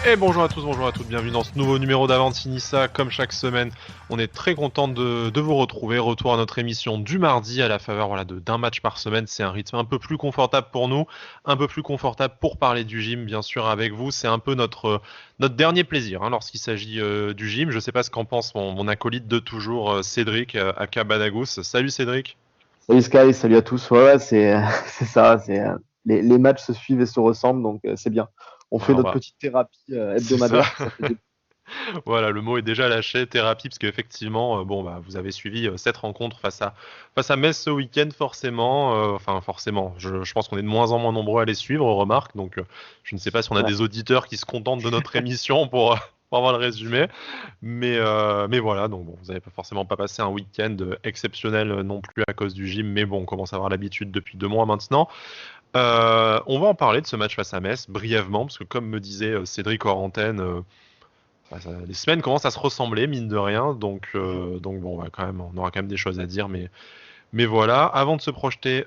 Et bonjour à tous, bonjour à toutes, bienvenue dans ce nouveau numéro d'Avantinissa. Comme chaque semaine, on est très content de vous retrouver. Retour à notre émission du mardi à la faveur d'un match par semaine. C'est un rythme un peu plus confortable pour nous, un peu plus confortable pour parler du gym, bien sûr, avec vous. C'est un peu notre dernier plaisir lorsqu'il s'agit du gym. Je ne sais pas ce qu'en pense mon acolyte de toujours, Cédric, aka Badagous. Salut Cédric. Salut Sky, salut à tous. Ouais, c'est c'est ça. Les matchs se suivent et se ressemblent, donc c'est bien. On fait Alors notre bah, petite thérapie c'est ça. hebdomadaire. Ça fait des... Voilà, le mot est déjà lâché, thérapie, parce qu'effectivement, vous avez suivi cette rencontre face à Metz ce week-end, forcément. Forcément, je pense qu'on est de moins en moins nombreux à les suivre, remarque. Donc, je ne sais pas si on a Ouais. des auditeurs qui se contentent de notre émission pour avoir le résumé. Mais voilà, donc bon, vous n'avez pas forcément pas passé un week-end exceptionnel non plus à cause du gym, mais bon, on commence à avoir l'habitude depuis 2 mois maintenant. On va en parler de ce match face à Metz brièvement, parce que comme me disait Cédric hors antenne, les semaines commencent à se ressembler, mine de rien, donc bon, on aura quand même des choses à dire, mais voilà, avant de se projeter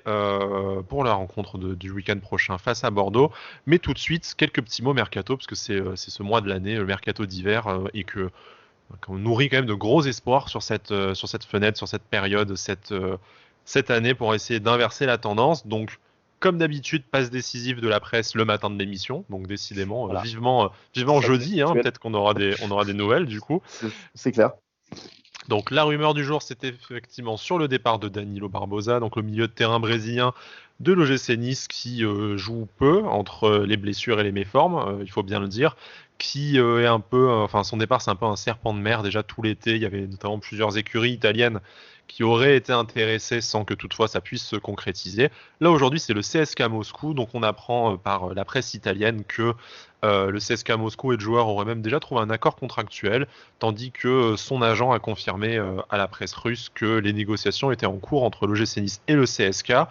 pour la rencontre du week-end prochain face à Bordeaux, mais tout de suite, quelques petits mots mercato, parce que c'est ce mois de l'année, le mercato d'hiver, et qu'on nourrit quand même de gros espoirs sur cette fenêtre, sur cette période, cette année pour essayer d'inverser la tendance. Donc, comme d'habitude, passe décisive de la presse le matin de l'émission. Donc, décidément, Voilà, vivement ça c'est jeudi. habituel. Peut-être qu'on aura des nouvelles du coup. C'est clair. Donc, la rumeur du jour, c'était effectivement sur le départ de Danilo Barbosa, donc le milieu de terrain brésilien de l'OGC Nice qui joue peu entre les blessures et les méformes, il faut bien le dire, qui est un peu, son départ c'est un peu un serpent de mer déjà tout l'été, il y avait notamment plusieurs écuries italiennes qui auraient été intéressées sans que toutefois ça puisse se concrétiser. Là aujourd'hui c'est le CSKA Moscou, donc on apprend par la presse italienne que le CSKA Moscou et le joueur auraient même déjà trouvé un accord contractuel, tandis que son agent a confirmé à la presse russe que les négociations étaient en cours entre l'OGC Nice et le CSKA.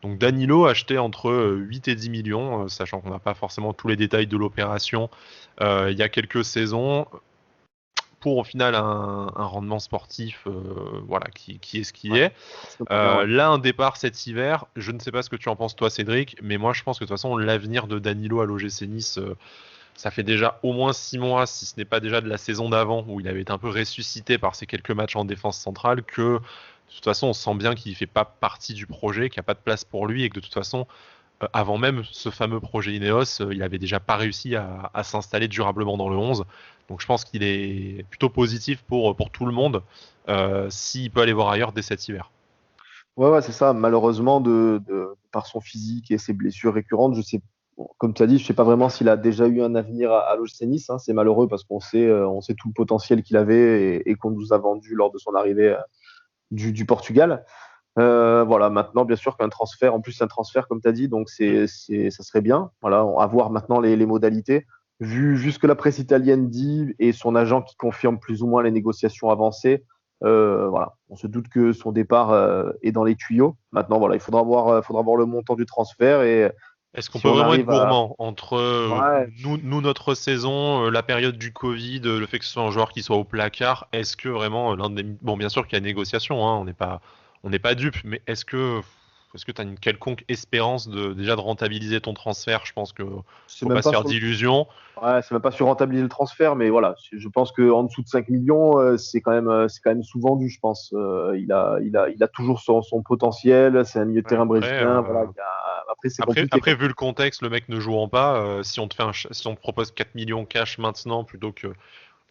Donc Danilo acheté entre 8 et 10 millions, sachant qu'on n'a pas forcément tous les détails de l'opération il y a quelques saisons, pour au final un rendement sportif qui est ce qui Ouais, est. c'est pas bien, ouais. Là, un départ cet hiver, je ne sais pas ce que tu en penses toi Cédric, mais moi je pense que de toute façon l'avenir de Danilo à l'OGC Nice, ça fait déjà au moins 6 mois, si ce n'est pas déjà de la saison d'avant, où il avait été un peu ressuscité par ces quelques matchs en défense centrale, que de toute façon on sent bien qu'il ne fait pas partie du projet, qu'il n'y a pas de place pour lui, et que de toute façon avant même ce fameux projet Ineos, il avait déjà pas réussi à s'installer durablement dans le 11. Donc je pense qu'il est plutôt positif pour tout le monde s'il peut aller voir ailleurs dès cet hiver. Ouais, ouais, c'est ça. Malheureusement, par son physique et ses blessures récurrentes, je sais, bon, comme tu as dit, je sais pas vraiment s'il a déjà eu un avenir à l'OGC Nice, hein. C'est malheureux parce on sait tout le potentiel qu'il avait et qu'on nous a vendu lors de son arrivée du Portugal. Voilà, maintenant, bien sûr qu'un transfert, en plus, c'est un transfert, comme tu as dit, donc ça serait bien. Voilà, à voir maintenant les modalités. Vu ce que la presse italienne dit et son agent qui confirme plus ou moins les négociations avancées, voilà, on se doute que son départ est dans les tuyaux. Maintenant, voilà, faudra voir le montant du transfert et Est-ce qu'on si peut on vraiment être arrive à. gourmand entre Ouais, nous, notre saison, la période du Covid, le fait que ce soit un joueur qui soit au placard, est-ce que vraiment l'un des... Bon, bien sûr qu'il y a négociation, on n'est pas dupe, mais est-ce que tu as une quelconque espérance déjà de rentabiliser ton transfert? Je pense que c'est faut même pas se pas faire sur d'illusions. Ouais, c'est même pas sur rentabiliser le transfert, mais voilà, je pense qu'en dessous de 5 millions, c'est quand même sous-vendu, je pense. Il a toujours son potentiel, c'est un milieu de Ouais, terrain Après, brésilien, voilà, après c'est Après, compliqué, après, quoi. vu le contexte, le mec ne jouant pas, si on te propose 4 millions cash maintenant plutôt que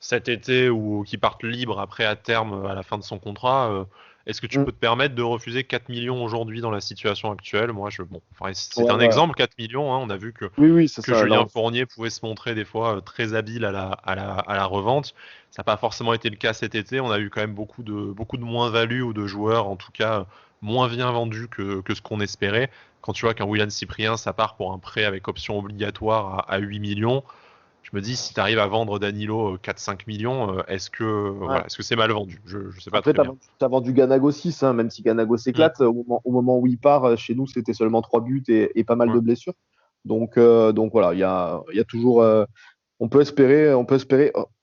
cet été ou qu'il parte libre après à terme à la fin de son contrat, est-ce que tu Mm. peux te permettre de refuser 4 millions aujourd'hui dans la situation actuelle? Moi, c'est Ouais, un voilà. exemple, 4 millions, on a vu que, Oui, oui, c'est que ça. Là, Julien Fournier pouvait se montrer des fois très habile à la revente. Ça n'a pas forcément été le cas cet été. On a eu quand même beaucoup de moins-value ou de joueurs, en tout cas, moins bien vendus que ce qu'on espérait. Quand tu vois qu'un Willian Cyprien, ça part pour un prêt avec option obligatoire à 8 millions, je me dis, si tu arrives à vendre Danilo 4-5 millions, ouais. est-ce que c'est mal vendu? Je ne sais pas Après, très bien. t'as vendu Ganago 6, hein, même si Ganago Mm. s'éclate, au moment où il part, chez nous, c'était seulement 3 buts et pas mal Ouais. de blessures. Donc voilà, il y a toujours. On peut espérer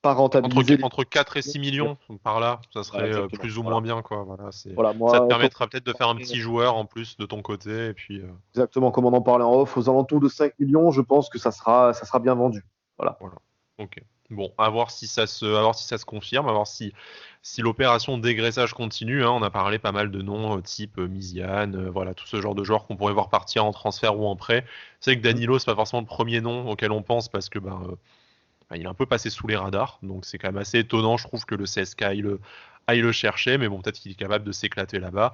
pas Entre, rentabiliser les entre 4 et 6 millions par là, ça Voilà, serait exactement. plus ou moins Voilà. bien, quoi. Voilà, Voilà, ça te moi, permettra peut-être de faire un petit joueur en plus de ton côté. Et puis, exactement comme on en parlait en off, aux alentours de 5 millions, je pense que ça sera bien vendu. Voilà. voilà. Ok. Bon, à voir si ça se confirme, à voir si l'opération de dégraissage continue. Hein. On a parlé pas mal de noms type Misiane, voilà, tout ce genre de joueurs qu'on pourrait voir partir en transfert ou en prêt. C'est vrai que Danilo, c'est pas forcément le premier nom auquel on pense parce que il est un peu passé sous les radars. Donc c'est quand même assez étonnant, je trouve, que le CSK aille le chercher, mais bon, peut-être qu'il est capable de s'éclater là-bas.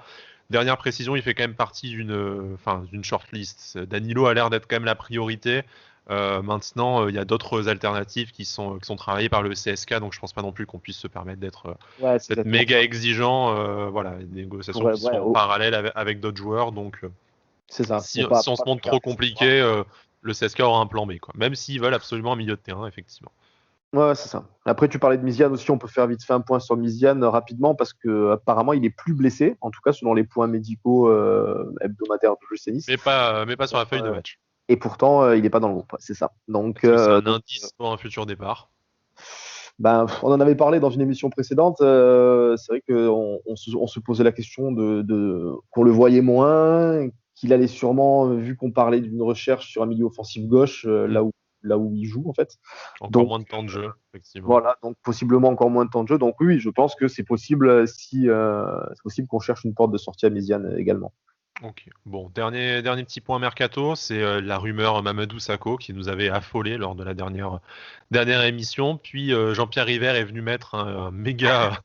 Dernière précision, il fait quand même partie d'une shortlist. Danilo a l'air d'être quand même la priorité. Maintenant, il y a d'autres alternatives qui sont travaillées par le CSK, donc je pense pas non plus qu'on puisse se permettre Ouais, c'est d'être exactement méga ça. exigeant. Voilà, des négociations qui sont Ouais, en parallèle avec d'autres joueurs, donc c'est ça. si, Pour pas, si on pour se pas se montre faire trop avoir. compliqué, le CSK aura un plan B, quoi. Même s'ils veulent absolument un milieu de terrain, effectivement. Ouais, c'est ça. Après, tu parlais de Misiane aussi. On peut faire vite fait un point sur Misiane rapidement parce que apparemment, il est plus blessé, en tout cas selon les points médicaux hebdomadaires de l'OGC Nice. Mais pas sur la feuille de Euh, match. et pourtant, il n'est pas dans le groupe. C'est ça. Est-ce que c'est un indice pour un futur départ? Ben, on en avait parlé dans une émission précédente. C'est vrai qu'on on se posait la question qu'on le voyait moins, qu'il allait sûrement, vu qu'on parlait d'une recherche sur un milieu offensif gauche, Hmm. là où il joue en fait. Encore Donc moins de temps de jeu, effectivement. voilà, donc possiblement encore moins de temps de jeu. Donc oui, je pense que c'est possible si c'est possible qu'on cherche une porte de sortie à Méziane également. Ok. Bon, dernier petit point mercato, c'est la rumeur Mamadou Sakho qui nous avait affolé lors de la dernière émission. Puis Jean-Pierre River est venu mettre un méga,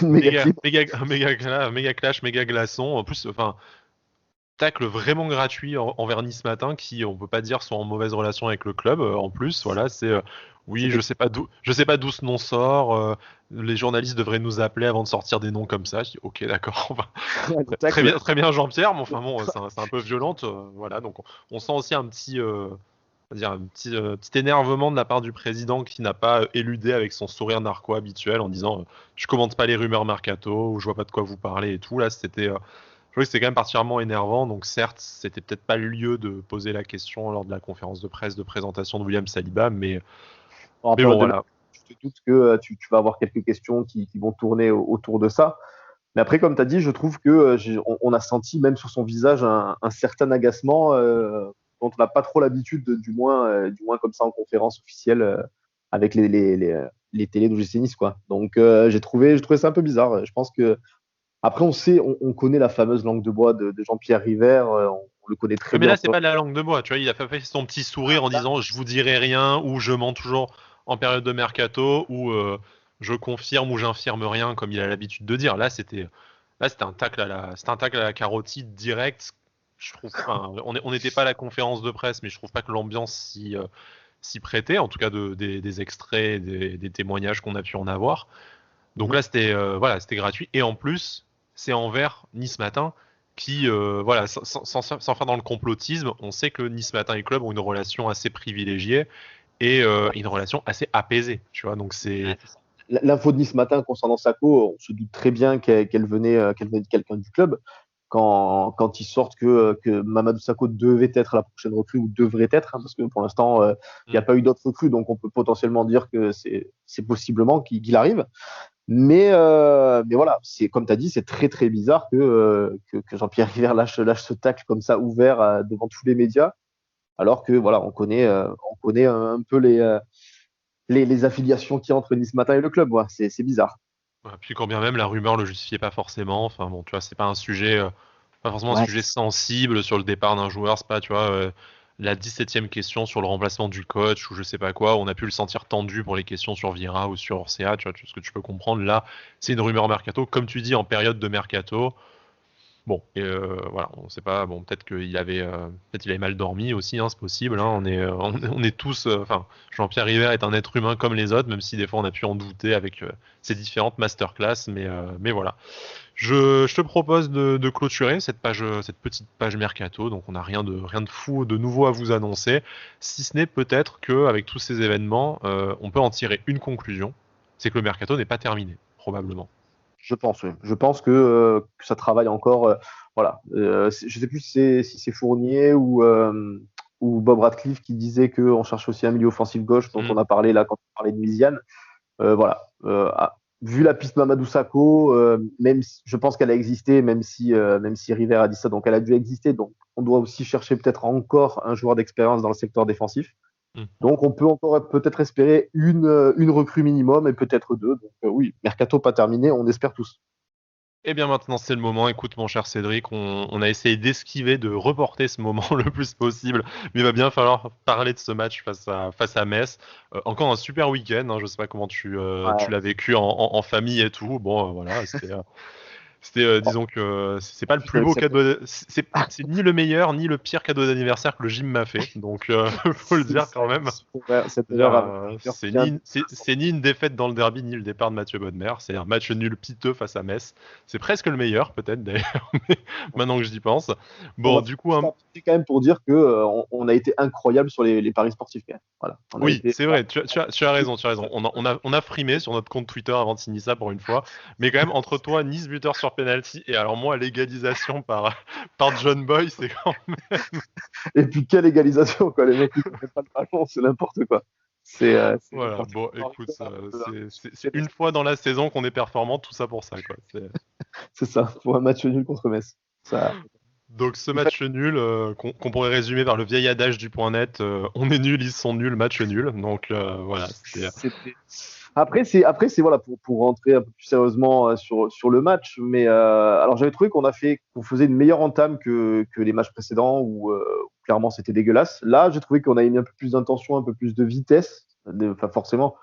Méga clip. méga clash, méga glaçon. En plus, enfin, tacle vraiment gratuit envers Nice Matin, qui, on peut pas dire, sont en mauvaise relation avec le club. En plus, voilà, oui, C'était je sais pas d'où ce nom sort. Les journalistes devraient nous appeler avant de sortir des noms comme ça. Je dis, ok, d'accord. le tacle. Très bien Jean-Pierre, mais enfin bon, c'est un peu violente. Voilà, donc on sent aussi on va dire petit énervement de la part du président qui n'a pas éludé avec son sourire narquois habituel en disant je commente pas les rumeurs mercato ou je vois pas de quoi vous parlez et tout. Là, je trouvais que c'était quand même particulièrement énervant. Donc certes, c'était peut-être pas le lieu de poser la question lors de la conférence de presse de présentation de William Saliba, En mais période bon de voilà. mercato, je te doute que tu vas avoir quelques questions qui vont tourner autour de ça. Mais après, comme tu as dit, je trouve que on a senti même sur son visage un certain agacement dont on n'a pas trop l'habitude, du moins comme ça en conférence officielle avec les télés d'OGC Nice, quoi. Donc j'ai trouvé ça un peu bizarre. Je pense que après, on connaît la fameuse langue de bois de Jean-Pierre River, on le connaît très Ouais, mais bien. là, c'est pas de la langue de bois, tu vois. Il a fait son petit sourire en disant je vous dirai rien ou je mens toujours en période de mercato ou je confirme ou j'infirme rien comme il a l'habitude de dire. Là, c'était c'était un tacle à la carotide direct. Je trouve, enfin, on n'était pas à la conférence de presse, mais je trouve pas que l'ambiance s'y prêtait, en tout cas des extraits, des témoignages qu'on a pu en avoir. Donc Mhm. là, voilà, c'était gratuit. Et en plus, c'est envers Nice Matin qui, voilà, sans faire dans le complotisme, on sait que Nice Matin et Club ont une relation assez privilégiée et une relation assez apaisée, tu vois. Donc c'est L'info de Nice matin concernant Sako, on se doute très bien qu'elle venait de quelqu'un du club. Quand ils sortent que Mamadou Sakho devait être la prochaine recrue ou devrait être, hein, parce que pour l'instant, il n'y a Hmm. pas eu d'autres recrues, donc on peut potentiellement dire que c'est possiblement qu'il arrive. Mais voilà, c'est comme tu as dit, c'est très très bizarre que Jean-Pierre River lâche ce tacle comme ça ouvert devant tous les médias, alors que voilà, on connaît un peu les affiliations qu'il y a entre Nice Matin et le club. Ouais, c'est bizarre. Puis quand bien même la rumeur le justifiait pas forcément. Enfin bon, tu vois, c'est pas un sujet, pas forcément un Ouais, sujet sensible sur le départ d'un joueur. C'est pas, tu vois, la 17e question sur le remplacement du coach ou je sais pas quoi. On a pu le sentir tendu pour les questions sur Vira ou sur Orcea. Tu vois, ce que tu peux comprendre. Là, c'est une rumeur mercato, comme tu dis, en période de mercato. Bon, et voilà, on sait pas. Bon, peut-être il avait mal dormi aussi, hein, c'est possible. Hein, on est tous. Enfin, Jean-Pierre River est un être humain comme les autres, même si des fois on a pu en douter avec ses différentes masterclass. Mais voilà. Je te propose de clôturer cette petite page mercato. Donc on n'a rien de fou, de nouveau à vous annoncer, si ce n'est peut-être que avec tous ces événements, on peut en tirer une conclusion, c'est que le mercato n'est pas terminé, probablement. je pense, oui. Je pense que ça travaille encore. Voilà. Je ne sais plus si c'est Fournier ou Bob Radcliffe qui disait qu'on cherche aussi un milieu offensif gauche dont Hmm. on a parlé là quand on parlait de Misiane. Voilà. Vu la piste Mamadou Sakho, je pense qu'elle a existé, même si River a dit ça, donc elle a dû exister. Donc on doit aussi chercher peut-être encore un joueur d'expérience dans le secteur défensif. Mm. Donc on peut encore peut-être espérer une recrue minimum et peut-être deux. Donc oui, mercato pas terminé, on espère tous. Eh bien maintenant c'est le moment. Écoute mon cher Cédric, on a essayé d'esquiver, de reporter ce moment le plus possible, mais il va bien falloir parler de ce match face à Metz. Encore un super week-end, hein, je sais pas comment tu Ouais. l'as vécu en famille et tout. Bon voilà, c'était, En disons que c'est pas le plus plus avec beau cette, cadeau, c'est ni le meilleur ni le pire cadeau d'anniversaire que le gym m'a fait, donc faut le dire quand même. cette C'est-à-dire, erreur avait c'est bien. ni une défaite dans le derby, ni le départ de Mathieu Bodmer. C'est un match nul piteux face à Metz. C'est presque le meilleur, peut-être d'ailleurs, mais maintenant que j'y pense. On Bon, va du coup, profiter quand même pour dire que on a été incroyable sur les paris sportifs quand même. Voilà, on a oui, été c'est vrai, tu as raison, tu as raison. On a frimé sur notre compte Twitter avant de signer ça pour une fois. Mais quand même, entre toi, Nice buteur sur penalty, et alors moi, l'égalisation par John Boy, c'est quand même. et puis quelle égalisation quoi, les mecs ils comprennent pas le ballon, c'est n'importe quoi. C'est Voilà, parti bon, en écoute, rigolade, c'est une fois dans la saison qu'on est performant, tout ça pour ça, quoi. c'est ça, pour un match nul contre Metz. Ça, Donc ce il fa- match nul, qu'on pourrait résumer par le vieil adage du point net, on est nul, ils sont nuls, match nul. Donc voilà, c'était. c'était après c'est voilà pour rentrer un peu plus sérieusement sur le match, mais alors j'avais trouvé qu'on faisait une meilleure entame que les matchs précédents où clairement c'était dégueulasse. Là, j'ai trouvé qu'on avait mis un peu plus d'intention, un peu plus de vitesse. Enfin forcément,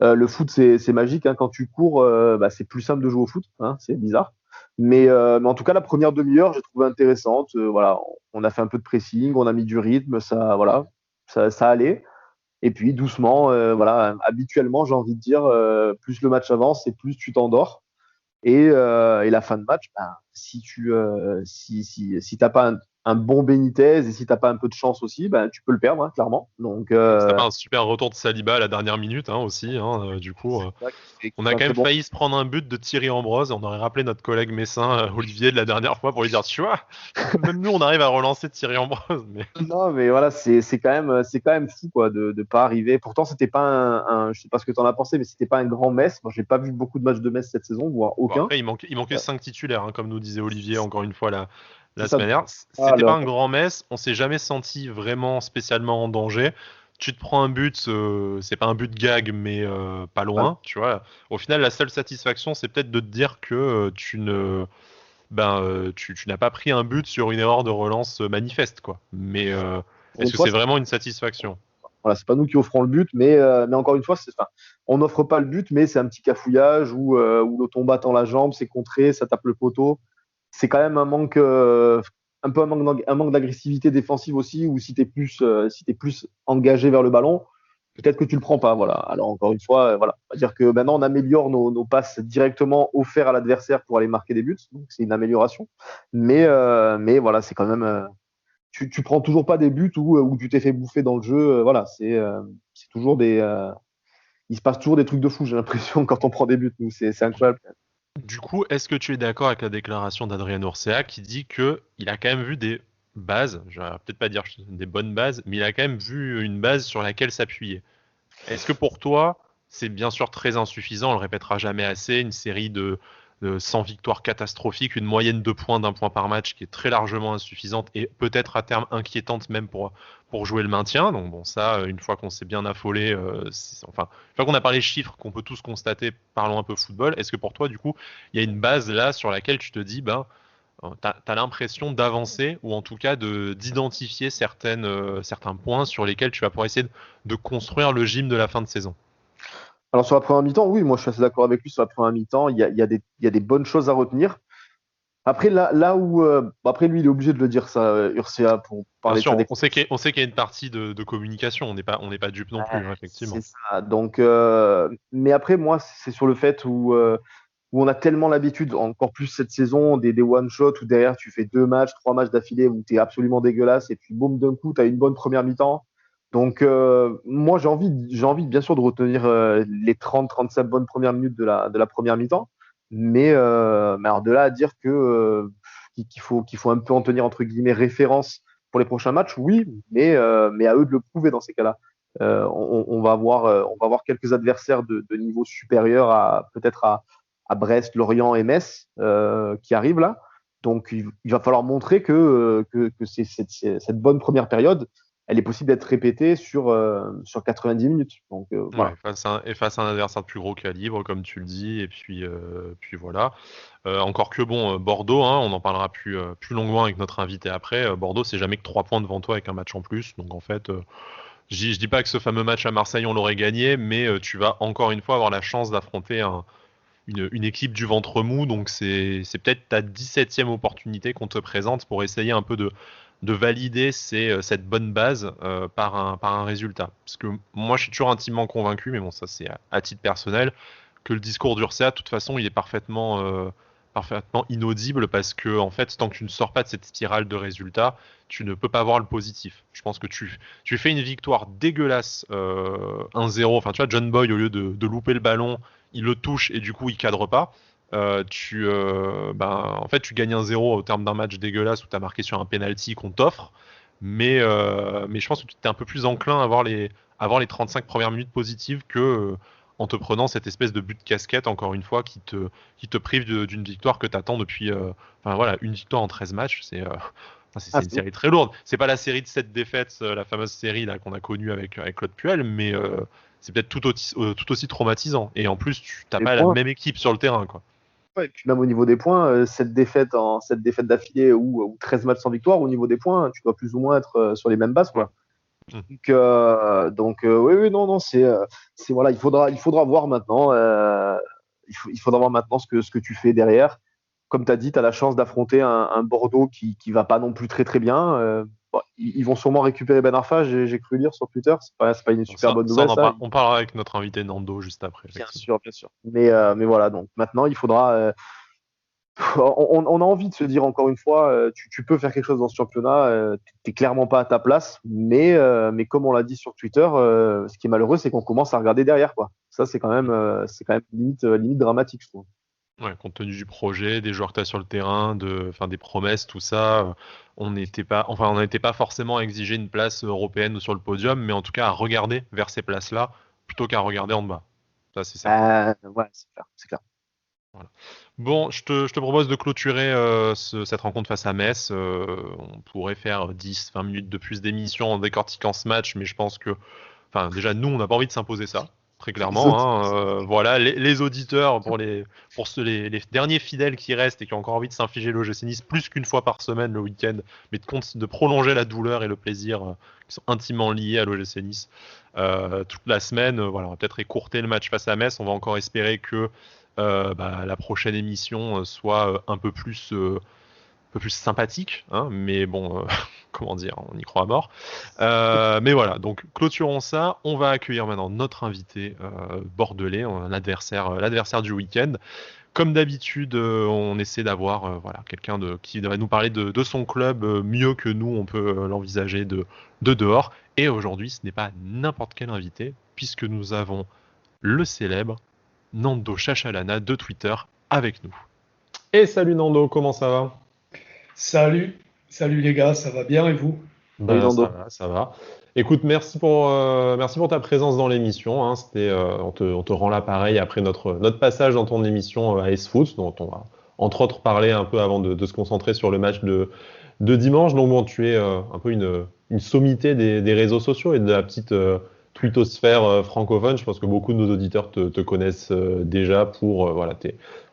le foot c'est magique hein, quand tu cours, bah, c'est plus simple de jouer au foot, hein, c'est bizarre. Mais en tout cas la première demi-heure j'ai trouvé intéressante. Voilà, on a fait un peu de pressing, on a mis du rythme, ça voilà, ça allait. Et puis doucement, voilà, habituellement, j'ai envie de dire, plus le match avance et plus tu t'endors. Et la fin de match, ben, si t'as pas un bon Benitez et si t'as pas un peu de chance aussi, ben, tu peux le perdre, hein, clairement. Donc, Et puis t'as pas un super retour de Saliba à la dernière minute, hein, aussi. Hein, du coup, c'est ça qui on fait a un quand très même bon. failli se prendre un but de Thierry Ambrose. On aurait rappelé notre collègue messin Olivier de la dernière fois pour lui dire, tu vois, même nous on arrive à relancer Thierry Ambrose. Mais Non, mais voilà, c'est quand même fou quoi de pas arriver. Pourtant, c'était pas je sais pas ce que tu en as pensé, mais c'était pas un grand Metz. Moi, j'ai pas vu beaucoup de matchs de Metz cette saison, voire bon, aucun. après il manquait Euh, 5 titulaires, hein, comme nous disait Olivier encore une fois la c'est ça. semaine dernière. Ah, C'était pas un grand mess. On s'est jamais senti vraiment spécialement en danger. Tu te prends un but, c'est pas un but gag, mais pas voilà. loin, tu vois. Au final, la seule satisfaction, c'est peut-être de te dire que tu n'as pas pris un but sur une erreur de relance manifeste, quoi. Mais Pour est-ce une que fois, c'est vraiment une satisfaction? voilà, c'est pas nous qui offrons le but, mais encore une fois, enfin, on n'offre pas le but, mais c'est un petit cafouillage où le tombe tend la jambe, c'est contré, ça tape le poteau. C'est quand même un peu un manque d'agressivité défensive aussi, ou si t'es plus engagé vers le ballon, peut-être que tu le prends pas. Voilà. Alors encore une fois, voilà, on va dire que maintenant on améliore nos passes directement offertes à l'adversaire pour aller marquer des buts, donc c'est une amélioration. Mais voilà, c'est quand même tu prends toujours pas des buts où tu t'es fait bouffer dans le jeu. Voilà, c'est toujours il se passe toujours des trucs de fou, j'ai l'impression, quand on prend des buts. Nous, c'est incroyable. Du coup, est-ce que tu es d'accord avec la déclaration d'Adrien Urcea qui dit que il a quand même vu des bases, je vais peut-être pas dire des bonnes bases, mais il a quand même vu une base sur laquelle s'appuyer. Est-ce que pour toi, c'est bien sûr très insuffisant, on le répétera jamais assez, une série de 100 victoires catastrophiques, une moyenne de points d'un point par match qui est très largement insuffisante et peut-être à terme inquiétante même pour jouer le maintien. Donc bon, ça, une fois qu'on s'est bien affolé, enfin, une fois qu'on a parlé chiffres qu'on peut tous constater, parlons un peu football, est-ce que pour toi, du coup, il y a une base là sur laquelle tu te dis, ben, t'as l'impression d'avancer ou en tout cas d'identifier certains points sur lesquels tu vas pouvoir essayer de construire le gym de la fin de saison. Alors sur la première mi-temps, oui, moi je suis assez d'accord avec lui sur la première mi-temps. Il y a des bonnes choses à retenir. Après, là où. Après, lui, il est obligé de le dire, ça, Urcea, pour Bien parler de sûr, sa on sait qu'il y a une partie de communication, on n'est pas dupe non plus, hein, c'est effectivement. ça. Donc, mais après, moi, c'est sur le fait où on a tellement l'habitude, encore plus cette saison, des one-shots où derrière tu fais deux matchs, trois matchs d'affilée où tu es absolument dégueulasse et puis boum, d'un coup, tu as une bonne première mi-temps. Donc, moi, j'ai envie bien sûr de retenir les 30-35 bonnes premières minutes de la première mi-temps. Mais alors de là à dire qu'il faut un peu en tenir entre guillemets référence pour les prochains matchs, oui, mais à eux de le prouver dans ces cas-là. On va avoir quelques adversaires de niveau supérieur peut-être à Brest, Lorient et Metz qui arrivent là. Donc il va falloir montrer que cette bonne première période, elle est possible d'être répétée sur 90 minutes. Donc voilà. Ouais, face à un adversaire de plus gros calibre, comme tu le dis, et puis voilà. Encore que bon, Bordeaux, hein, on en parlera plus longuement avec notre invité après. Bordeaux, c'est jamais que 3 points devant toi avec un match en plus. Donc en fait, je dis pas que ce fameux match à Marseille, on l'aurait gagné, mais tu vas encore une fois avoir la chance d'affronter une équipe du ventre mou. Donc c'est peut-être ta 17e opportunité qu'on te présente pour essayer un peu de valider cette bonne base par un résultat. Parce que moi, je suis toujours intimement convaincu, mais bon, ça c'est à titre personnel, que le discours d'Ursa, de toute façon, il est parfaitement inaudible parce que, en fait, tant que tu ne sors pas de cette spirale de résultats, tu ne peux pas voir le positif. Je pense que tu fais une victoire dégueulasse 1-0. Enfin, tu vois, John Boy, au lieu de louper le ballon, il le touche et du coup, il cadre pas. En fait, tu gagnes 1-0 au terme d'un match dégueulasse où tu as marqué sur un penalty qu'on t'offre. Mais je pense que tu es un peu plus enclin à voir les 35 premières minutes positives que en te prenant cette espèce de but de casquette, encore une fois, qui te prive d'une victoire que tu attends depuis. Enfin voilà, une victoire en 13 matchs, c'est une C'est ouf. série très lourde. C'est pas la série de 7 défaites, la fameuse série là qu'on a connue avec Claude Puel, mais c'est peut-être tout aussi traumatisant. Et en plus, tu n'as Les pas la points. même équipe sur le terrain, quoi. Ouais, et puis même au niveau des points, cette défaite d'affilée ou 13 matchs sans victoire, au niveau des points, tu dois plus ou moins être sur les mêmes bases, Ouais. quoi. Mm. Donc, oui, oui, non, non, voilà, il faudra voir maintenant. Il faudra voir maintenant ce que tu fais derrière. Comme tu as dit, tu as la chance d'affronter un Bordeaux qui va pas non plus très très bien. Bon, ils vont sûrement récupérer Ben Arfa, j'ai cru lire sur Twitter. C'est pas une Donc super bonne on nouvelle, ça. on parlera avec notre invité Nando juste après, Bien effectivement. sûr, bien sûr. Mais voilà, donc maintenant, il faudra. On a envie de se dire encore une fois, tu peux faire quelque chose dans ce championnat, tu n'es clairement pas à ta place, mais comme on l'a dit sur Twitter, ce qui est malheureux, c'est qu'on commence à regarder derrière, quoi. Ça, c'est quand même limite dramatique, je trouve. Ouais, compte tenu du projet, des joueurs que tu as sur le terrain, enfin des promesses, tout ça, on n'était pas forcément à exiger une place européenne ou sur le podium, mais en tout cas à regarder vers ces places-là plutôt qu'à regarder en bas. Ça, c'est certain. Ouais, c'est clair, c'est clair. Voilà. Bon, je te propose de clôturer cette rencontre face à Metz. On pourrait faire 10-20 minutes de plus d'émission en décortiquant ce match, mais je pense que, enfin, déjà, nous, on n'a pas envie de s'imposer ça, très clairement. Hein. Voilà, les auditeurs, les derniers fidèles qui restent et qui ont encore envie de s'infliger l'OGC Nice plus qu'une fois par semaine le week-end, mais de prolonger la douleur et le plaisir qui sont intimement liés à l'OGC Nice toute la semaine. Voilà, on va peut-être écourter le match face à Metz. On va encore espérer que la prochaine émission soit un peu plus sympathique, hein, mais bon, comment dire, on y croit à mort. Mais voilà, donc clôturons ça. On va accueillir maintenant notre invité bordelais, l'adversaire du week-end. Comme d'habitude, on essaie d'avoir voilà, quelqu'un qui va nous parler de son club mieux que nous, on peut l'envisager de dehors. Et aujourd'hui, ce n'est pas n'importe quel invité, puisque nous avons le célèbre Nando Chachalana de Twitter avec nous. Et salut Nando, comment ça va? Salut, salut les gars, ça va bien et vous? Salut Ça Nando. va, ça va. Écoute, merci pour ta présence dans l'émission. Hein. On te rend l'appareil après notre passage dans ton émission à S-Foot, dont on va entre autres parler un peu avant de se concentrer sur le match de dimanche. Donc bon, tu es un peu une sommité des réseaux sociaux et de la petite twittosphère francophone. Je pense que beaucoup de nos auditeurs te connaissent déjà pour voilà,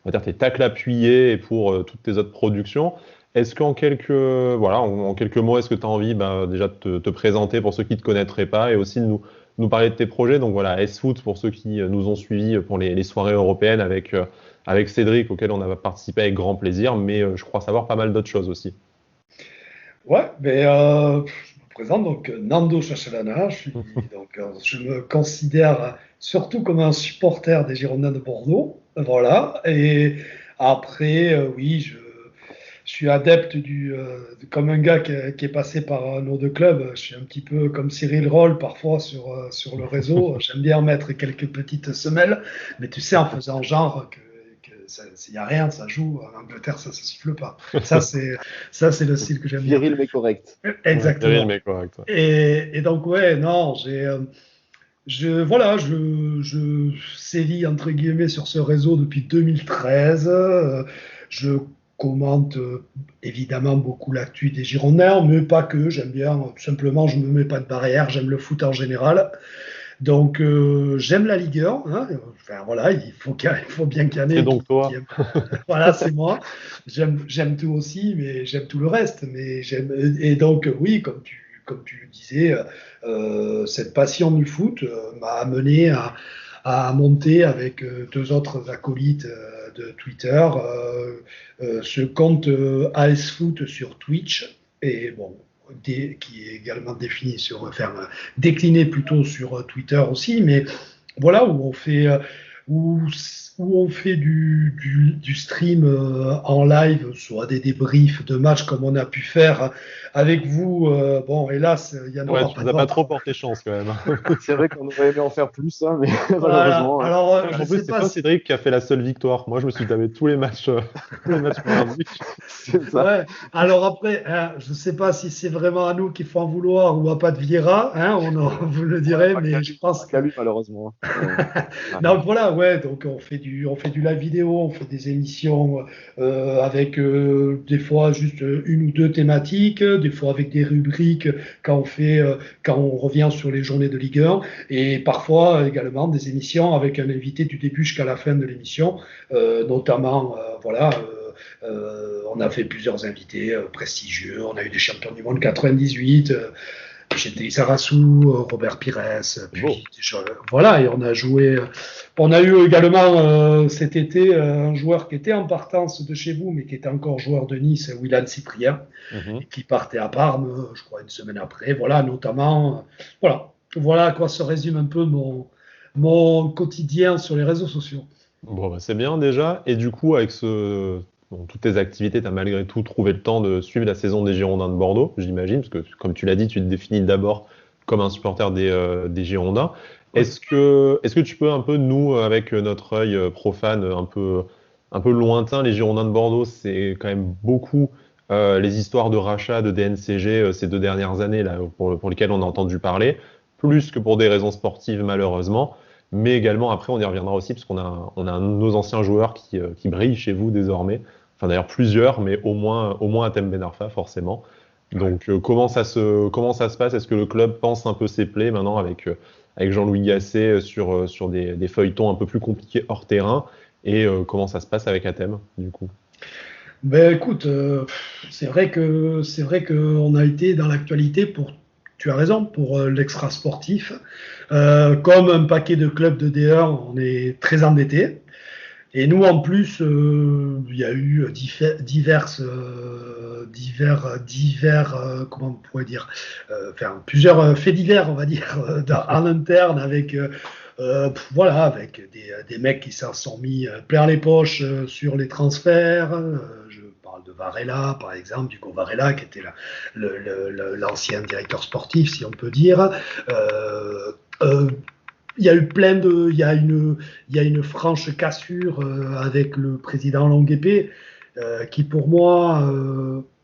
on va dire tes tacles appuyés et pour toutes tes autres productions. Est-ce en quelques mots, est-ce que tu as envie déjà de te présenter pour ceux qui ne te connaîtraient pas et aussi de nous parler de tes projets? Donc voilà, S-Foot pour ceux qui nous ont suivis pour les soirées européennes avec Cédric, auquel on a participé avec grand plaisir, mais je crois savoir pas mal d'autres choses aussi. Ouais, je me présente donc Nando Chachalana, je me considère surtout comme un supporter des Girondins de Bordeaux, voilà, et après, oui, je suis adepte comme un gars qui est passé par un autre club, je suis un petit peu comme Cyril Roll parfois sur le réseau, j'aime bien mettre quelques petites semelles, mais tu sais, en faisant genre s'il n'y a rien, ça joue, en Angleterre, ça ne siffle pas. Ça, c'est le style que j'aime bien. Viril mais correct. Exactement. Ouais, mais correct. Et donc, ouais, non, je sévis, entre guillemets, sur ce réseau depuis 2013. Je commente évidemment beaucoup l'actu des Girondins, mais pas que. J'aime bien, tout simplement, je me mets pas de barrière. J'aime le foot en général. Donc, j'aime la Ligue 1. Hein. Enfin, voilà, il faut bien qu'il y en ait. C'est donc toi. Voilà, c'est moi. J'aime tout aussi, mais j'aime tout le reste. Et donc, oui, comme tu le disais, cette passion du foot m'a amené à monter avec deux autres acolytes de Twitter ce compte AS Foot sur Twitch. Et bon, qui est également défini décliné plutôt sur Twitter aussi, mais voilà, où on fait du stream en live, soit des débriefs de matchs comme on a pu faire avec vous. Bon, hélas, il y en aura tu nous as pas trop porté chance quand même. C'est vrai qu'on aurait aimé en faire plus, hein, mais voilà. malheureusement. Alors, en plus, c'est toi, Cédric, qui a fait la seule victoire. Moi, je me suis tapé tous les matchs merdiques. C'est ça. Ouais. Alors après, hein, je ne sais pas si c'est vraiment à nous qu'il faut en vouloir ou à Pat Vieira, hein, vous le direz, mais je pense qu'à lui, malheureusement. Donc voilà, ouais, donc on fait du live vidéo, on fait des émissions avec des fois juste une ou deux thématiques, des fois avec des rubriques quand on revient sur les journées de Ligue 1, et parfois également des émissions avec un invité du début jusqu'à la fin de l'émission, notamment voilà. On a fait plusieurs invités prestigieux. On a eu des champions du monde 98, J'étais Sarassou, Robert Pires, puis voilà, et on a joué. On a eu également cet été un joueur qui était en partance de chez vous, mais qui était encore joueur de Nice, Willan Cyprien, qui partait à Parme, je crois, une semaine après. Voilà, notamment. Voilà à quoi se résume un peu mon quotidien sur les réseaux sociaux. Bon, bah, c'est bien déjà. Et du coup, avec toutes tes activités, tu as malgré tout trouvé le temps de suivre la saison des Girondins de Bordeaux, j'imagine, parce que comme tu l'as dit, tu te définis d'abord comme un supporter des Girondins. Oui. Est-ce que tu peux un peu, nous, avec notre œil profane un peu lointain, les Girondins de Bordeaux, c'est quand même beaucoup les histoires de rachat de DNCG ces 2 dernières années là, pour lesquelles on a entendu parler, plus que pour des raisons sportives malheureusement. Mais également, après, on y reviendra aussi, parce qu'on a nos anciens joueurs qui brillent chez vous désormais. Enfin, d'ailleurs, plusieurs, mais au moins Hatem Ben Arfa, forcément. Donc, comment ça se passe? Est-ce que le club pense un peu ses plaies maintenant avec Jean-Louis Gasset sur des feuilletons un peu plus compliqués hors terrain? Et comment ça se passe avec Hatem, du coup? Ben, écoute, c'est vrai qu'on a été dans l'actualité tu as raison, pour l'extra sportif. Comme un paquet de clubs de D1, on est très endettés. Et nous, en plus, il y a eu comment on pourrait dire, plusieurs faits divers, on va dire, en interne avec des mecs qui s'en sont mis plein les poches sur les transferts. Je parle de Varela, par exemple, Hugo Varela, qui était l'ancien directeur sportif, si on peut dire. Il y a eu il y a une franche cassure avec le président Longuepé qui, pour moi,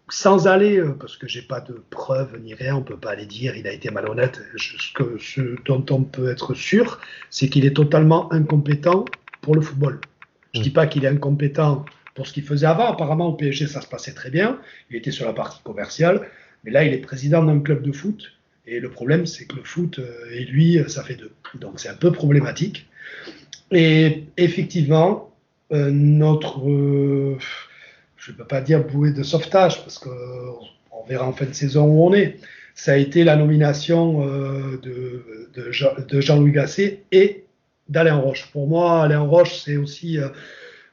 sans aller, parce que j'ai pas de preuves ni rien, on peut pas aller dire il a été malhonnête. Ce dont on peut être sûr, c'est qu'il est totalement incompétent pour le football. Je dis pas qu'il est incompétent pour ce qu'il faisait avant. Apparemment, au PSG, ça se passait très bien. Il était sur la partie commerciale, mais là, il est président d'un club de foot. Et le problème, c'est que le foot et lui, ça fait 2. Donc, c'est un peu problématique. Et effectivement, je ne peux pas dire bouée de sauvetage, parce qu'on verra en fin de saison où on est. Ça a été la nomination de Jean-Louis Gasset et d'Alain Roche. Pour moi, Alain Roche, c'est aussi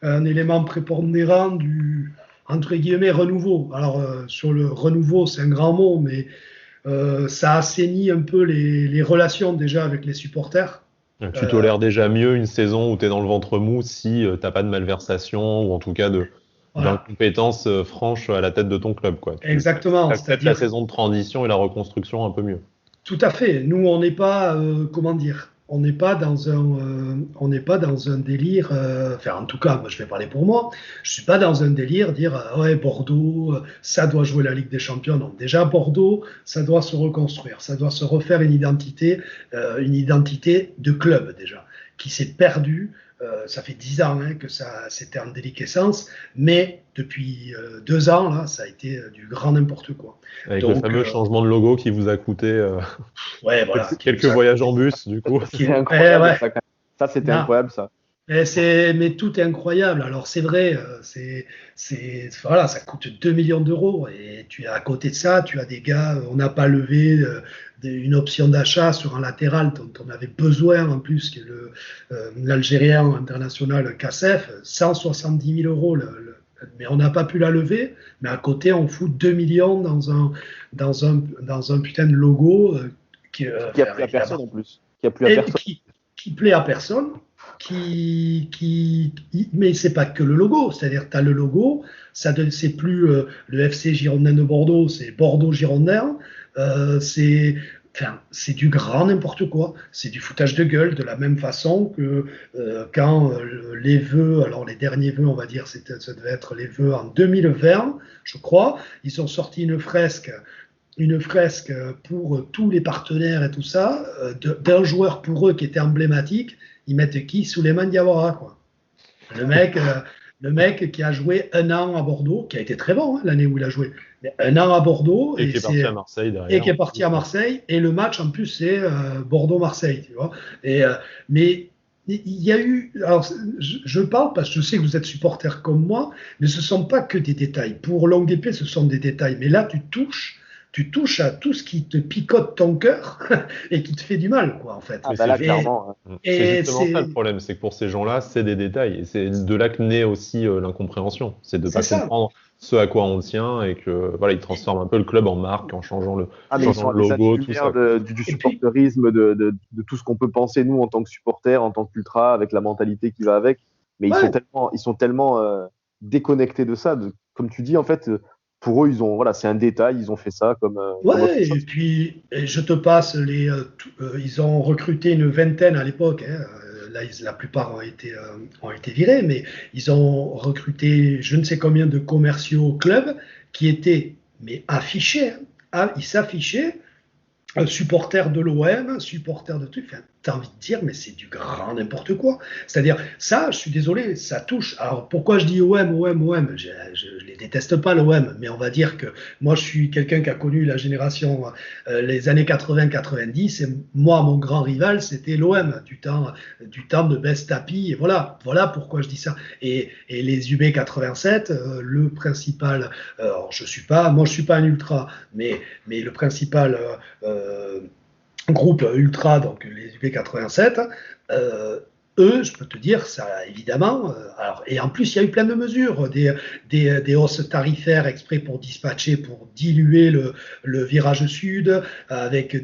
un élément prépondérant du, entre guillemets, renouveau. Alors, sur le renouveau, c'est un grand mot, mais ça assainit un peu les relations déjà avec les supporters. Tu tolères déjà mieux une saison où tu es dans le ventre mou si tu n'as pas de malversation ou en tout cas d'incompétence franche à la tête de ton club, quoi. Exactement. Tu acceptes la saison de transition et la reconstruction un peu mieux. Tout à fait. Nous, on n'est pas, on n'est pas dans un délire. En tout cas, moi, je vais parler pour moi. Je suis pas dans un délire dire ouais, Bordeaux, ça doit jouer la Ligue des Champions. Non, déjà Bordeaux, ça doit se reconstruire, ça doit se refaire une identité de club déjà, qui s'est perdue Ça fait 10 ans que c'était en déliquescence, mais depuis 2 ans, là, ça a été du grand n'importe quoi. Avec le fameux changement de logo qui vous a coûté ouais, voilà, quelques voyages en bus, du coup. C'est incroyable, ouais. ça c'était incroyable, ça. Mais tout est incroyable. Alors c'est vrai, voilà, ça coûte 2 millions d'euros et à côté de ça, tu as des gars, on n'a pas levé une option d'achat sur un latéral dont on avait besoin en plus, qui est l'Algérien international Kassef, 170 000 euros. Mais on n'a pas pu la lever. Mais à côté, on fout 2 millions dans un putain de logo qui a plu à personne en plus. Qui a plu à personne. Qui plaît à personne. Mais c'est pas que le logo, c'est-à-dire tu as le logo, c'est plus le FC Girondin de Bordeaux, c'est Bordeaux Girondin, c'est du grand n'importe quoi, c'est du foutage de gueule, de la même façon que quand les vœux, alors les derniers vœux, on va dire, ça devait être les vœux en 2020, je crois, ils ont sorti une fresque pour tous les partenaires et tout ça, d'un joueur pour eux qui était emblématique. Ils mettent qui? Souleymane Diawara, quoi. Le mec qui a joué 1 an à Bordeaux, qui a été très bon l'année où il a joué, mais 1 an à Bordeaux et qui est parti à Marseille derrière. Et qui est parti à Marseille. Et le match en plus c'est Bordeaux-Marseille, tu vois. Mais il y a eu, alors je parle parce que je sais que vous êtes supporter comme moi, mais ce ne sont pas que des détails. Pour Longue Épée, ce sont des détails, mais là tu touches à tout ce qui te picote ton cœur et qui te fait du mal, quoi, en fait. Là, clairement. C'est justement ça le problème, c'est que pour ces gens-là, c'est des détails. Et c'est de là que naît aussi l'incompréhension. C'est de ne pas comprendre ce à quoi on tient et que voilà, ils transforment un peu le club en marque en changeant le logo, tout ça. Du supporterisme, de tout ce qu'on peut penser, nous, en tant que supporters, en tant qu'ultra, avec la mentalité qui va avec. Mais ils sont tellement déconnectés de ça. Comme tu dis, en fait, pour eux, c'est un détail, ils ont fait ça comme. Ouais, et puis je te passe ils ont recruté une vingtaine à l'époque. Là, la plupart ont été virés, mais ils ont recruté je ne sais combien de commerciaux au club qui étaient affichés. Ils s'affichaient, supporters de l'OM, supporters de trucs. Enfin, t'as envie de dire, mais c'est du grand n'importe quoi. C'est-à-dire, ça, je suis désolé, ça touche. Alors, pourquoi je dis OM? Je les déteste pas, l'OM, mais on va dire que moi, je suis quelqu'un qui a connu la génération, les années 80-90, et moi, mon grand rival, c'était l'OM, du temps de Best Tapi, et voilà pourquoi je dis ça. Et les UB 87, le principal, alors je suis pas un ultra, mais le principal groupe ultra, donc les UB87, eux, je peux te dire, ça évidemment. Alors, et en plus, il y a eu plein de mesures, des hausses tarifaires exprès pour dispatcher, pour diluer le virage sud, avec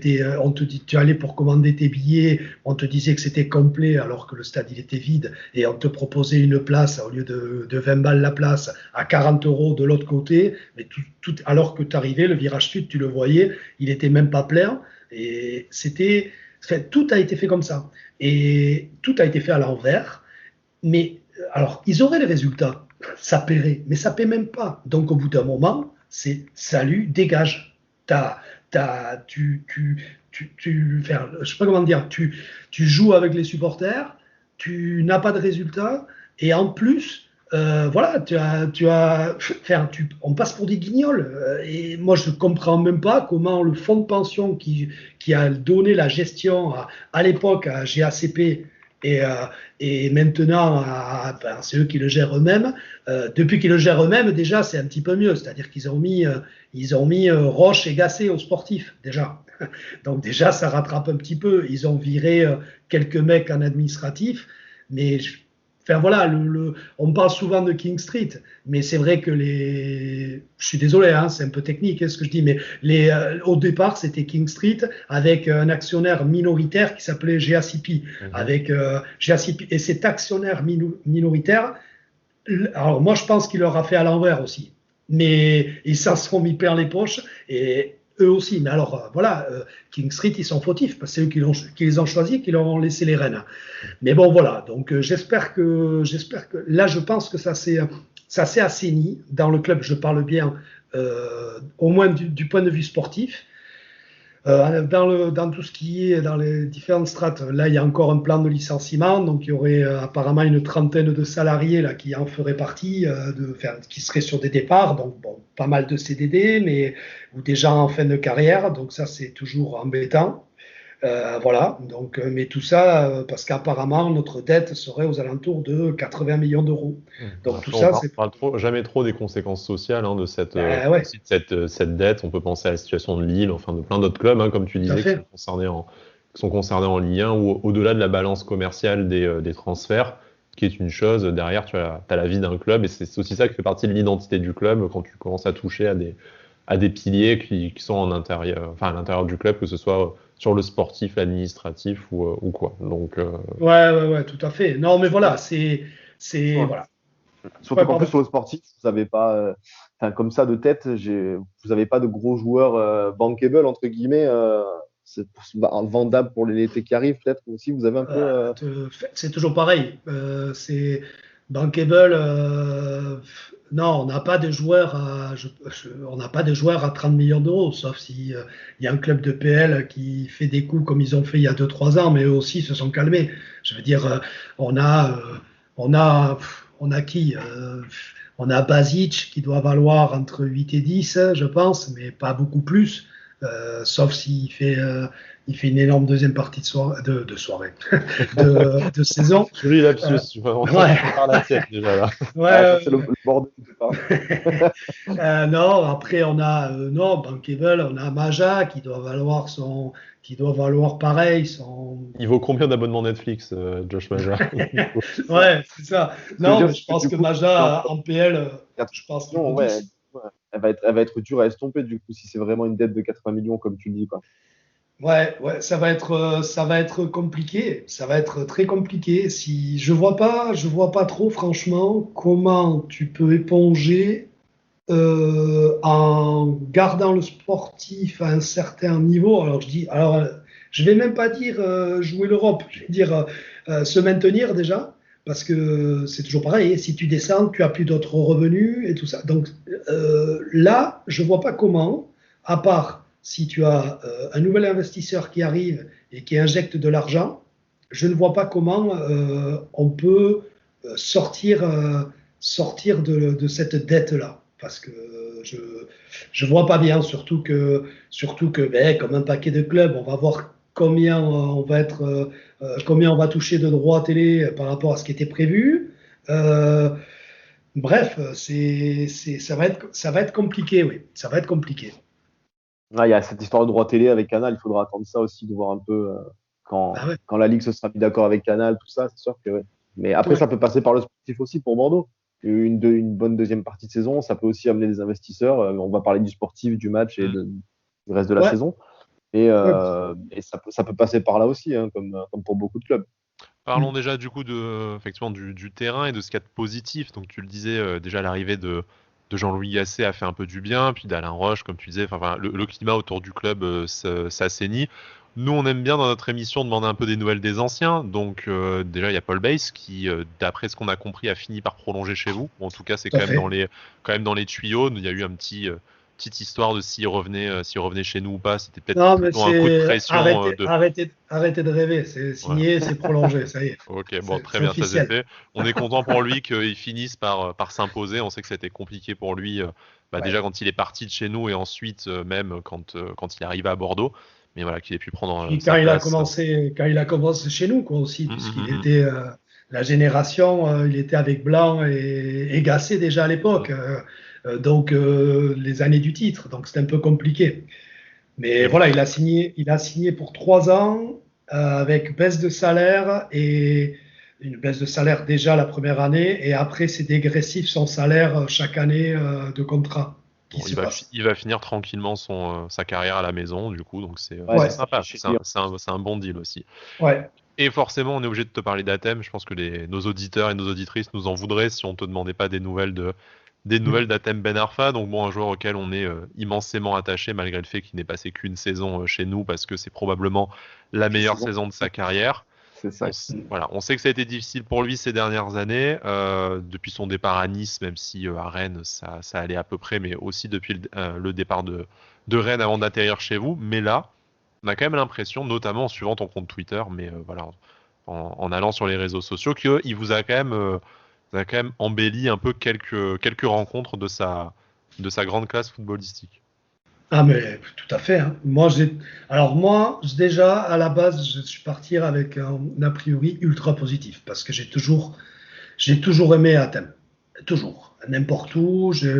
on te dit, tu allais pour commander tes billets, on te disait que c'était complet alors que le stade il était vide, et on te proposait une place au lieu de 20 balles la place à 40 € de l'autre côté, mais alors que tu arrivais, le virage sud, tu le voyais, il était même pas plein. Et tout a été fait comme ça. Et tout a été fait à l'envers. Mais alors, ils auraient les résultats. Ça paierait. Mais ça ne paie même pas. Donc, au bout d'un moment, c'est salut, dégage. Je sais pas comment dire. Tu joues avec les supporters. Tu n'as pas de résultats. Et en plus, on passe pour des guignols. Et moi, je ne comprends même pas comment le fonds de pension qui a donné la gestion à l'époque à GACP et maintenant, c'est eux qui le gèrent eux-mêmes. Depuis qu'ils le gèrent eux-mêmes, déjà, c'est un petit peu mieux. C'est-à-dire qu'ils ont mis Roche et Gasset aux sportifs, déjà. Donc déjà, ça rattrape un petit peu. Ils ont viré quelques mecs en administratif, mais... Enfin voilà, on parle souvent de King Street, mais c'est vrai que je suis désolé, c'est un peu technique ce que je dis, mais au départ c'était King Street avec un actionnaire minoritaire qui s'appelait GACP, avec GACP, et cet actionnaire minoritaire, alors moi je pense qu'il leur a fait à l'envers aussi, mais ils s'en sont mis plein les poches et eux aussi. Mais alors, King Street, ils sont fautifs, parce que c'est eux qui les ont choisis, qui leur ont laissé les rênes. Mais bon, voilà. Donc, j'espère que là, je pense que ça s'est assaini dans le club. Je parle bien, au moins du point de vue sportif. Dans tout ce qui est dans les différentes strates, là, il y a encore un plan de licenciement. Donc, il y aurait apparemment une trentaine de salariés là, qui en feraient partie, qui seraient sur des départs. Donc, bon, pas mal de CDD, ou des gens en fin de carrière. Donc, ça, c'est toujours embêtant. Voilà. Donc, mais tout ça, parce qu'apparemment, notre dette serait aux alentours de 80 millions d'euros. Donc, tout ça, c'est. On parle jamais trop des conséquences sociales de Ouais, aussi de cette dette. On peut penser à la situation de Lille, enfin de plein d'autres clubs, comme tu tout à disais, fait. qui sont concernés en Ligue 1, ou au-delà de la balance commerciale des transferts, qui est une chose, derrière, tu as la vie d'un club, et c'est aussi ça qui fait partie de l'identité du club quand tu commences à toucher à des piliers qui sont à l'intérieur du club, que ce soit sur le sportif, l'administratif ou quoi. Donc, Ouais, tout à fait. Non, mais voilà, Ouais. voilà. Surtout Ouais, qu'en plus pardon. sur le sportif, vous n'avez pas, comme ça de tête, vous n'avez pas de gros joueurs bankable entre guillemets, vendables pour l'été qui arrive peut-être aussi. Vous avez un peu. C'est toujours pareil. C'est bankable. Non, on n'a pas de joueurs on n'a pas de joueurs à 30 millions d'euros, sauf si il y a un club de PL qui fait des coups comme ils ont fait il y a 2 3 ans, mais eux aussi se sont calmés. Je veux dire, on a, on a qui on a Basic qui doit valoir entre 8 et 10, je pense, mais pas beaucoup plus. Sauf s'il fait, il fait une énorme deuxième partie de soirée, de saison. joli lapsus, Euh, on sent ouais, que tu parles la tienne déjà là. Ah, ça ouais, c'est le bordel de départ. non, après on a non, Bankable, on a Maja qui doit valoir pareil Il vaut combien d'abonnements Netflix, Josh Maja? ouais, c'est ça. Ce que je veux Non, dire, mais c'est je que pense du que coup, Maja en PL, 80 je pense qu'il millions, vaut ouais, 10. ouais, elle va être dure à estomper du coup si c'est vraiment une dette de 80 millions comme tu le dis quoi. Ouais, ça va être compliqué. Ça va être très compliqué. Si je vois pas trop, franchement, comment tu peux éponger en gardant le sportif à un certain niveau. Je vais même pas dire jouer l'Europe. Je vais dire se maintenir déjà, parce que c'est toujours pareil. Si tu descends, tu as plus d'autres revenus et tout ça. Donc là, je vois pas comment, à part si tu as un nouvel investisseur qui arrive et qui injecte de l'argent, je ne vois pas comment on peut sortir de cette dette-là. Parce que je je vois pas bien, surtout que ben, comme un paquet de clubs, on va voir combien on va toucher de droits télé par rapport à ce qui était prévu. Euh, Bref, ça va être compliqué, oui, ça va être compliqué. Ah, il y a cette histoire de droit télé avec Canal, il faudra attendre ça aussi de voir un peu Bah ouais, quand la Ligue se sera mis d'accord avec Canal, tout ça, c'est sûr que ouais. Mais après, ouais, ça peut passer par le sportif aussi pour Bordeaux. Une bonne deuxième partie de saison, ça peut aussi amener des investisseurs. On va parler du sportif, du match et du reste de la ouais, saison. ouais. Et ça peut passer par là aussi, hein, comme pour beaucoup de clubs. Parlons déjà du coup effectivement du terrain et de ce qu'il y a de positif. Donc tu le disais, déjà l'arrivée de Jean-Louis Gasset a fait un peu du bien, puis d'Alain Roche, comme tu disais, enfin, le climat autour du club s'assainit. Nous, on aime bien dans notre émission demander un peu des nouvelles des anciens. Donc déjà, il y a Paul Bass qui, d'après ce qu'on a compris, a fini par prolonger chez vous. Ou en tout cas, c'est Tout à fait. quand même dans les tuyaux. Il y a eu petite histoire de s'il revenait chez nous ou pas. C'était peut-être Non, mais plutôt un coup de c'est pression de. arrêtez de rêver. C'est Voilà. signé, c'est prolongé, ça y est. Ok, bon, très C'est bien, ça c'est officiel. fait. On est content pour lui qu'il finisse par s'imposer. On sait que c'était compliqué pour lui, Ouais. déjà quand il est parti de chez nous et ensuite même quand il est arrivé à Bordeaux. Mais voilà, qu'il ait pu prendre Puis sa place. quand il a commencé chez nous, quoi, aussi, Hum, hum, puisqu'il hum, était la génération, il était avec Blanc et Gasset déjà à hum. l'époque. Donc, les années du titre. Donc, c'était un peu compliqué. Mais Et voilà, il a signé pour 3 ans avec baisse de salaire et une baisse de salaire déjà la première année. Et après, c'est dégressif son salaire chaque année de contrat qui bon, se passe. il va finir tranquillement sa carrière à la maison, du coup, donc Ouais, c'est Ouais, c'est ça, sympa. chez Lyon. C'est un bon deal aussi. ouais. Et forcément, on est obligé de te parler d'Athème. Je pense que nos auditeurs et nos auditrices nous en voudraient si on te demandait pas des nouvelles d'Athème Ben Arfa. Donc bon, un joueur auquel on est immensément attaché malgré le fait qu'il n'ait passé qu'une saison chez nous parce que c'est probablement la meilleure Précisément. saison de sa carrière. C'est ça. Voilà, on sait que ça a été difficile pour lui ces dernières années, depuis son départ à Nice, même si à Rennes ça allait à peu près, mais aussi depuis le départ de Rennes avant d'atterrir chez vous. Mais là, on a quand même l'impression, notamment en suivant ton compte Twitter, mais voilà, en allant sur les réseaux sociaux, qu'il vous a quand même embelli un peu quelques rencontres de sa grande classe footballistique. Ah, mais tout à fait, hein. Moi, déjà, à la base, je suis parti avec un a priori ultra positif parce que j'ai toujours aimé Athènes. Toujours. N'importe où. Ça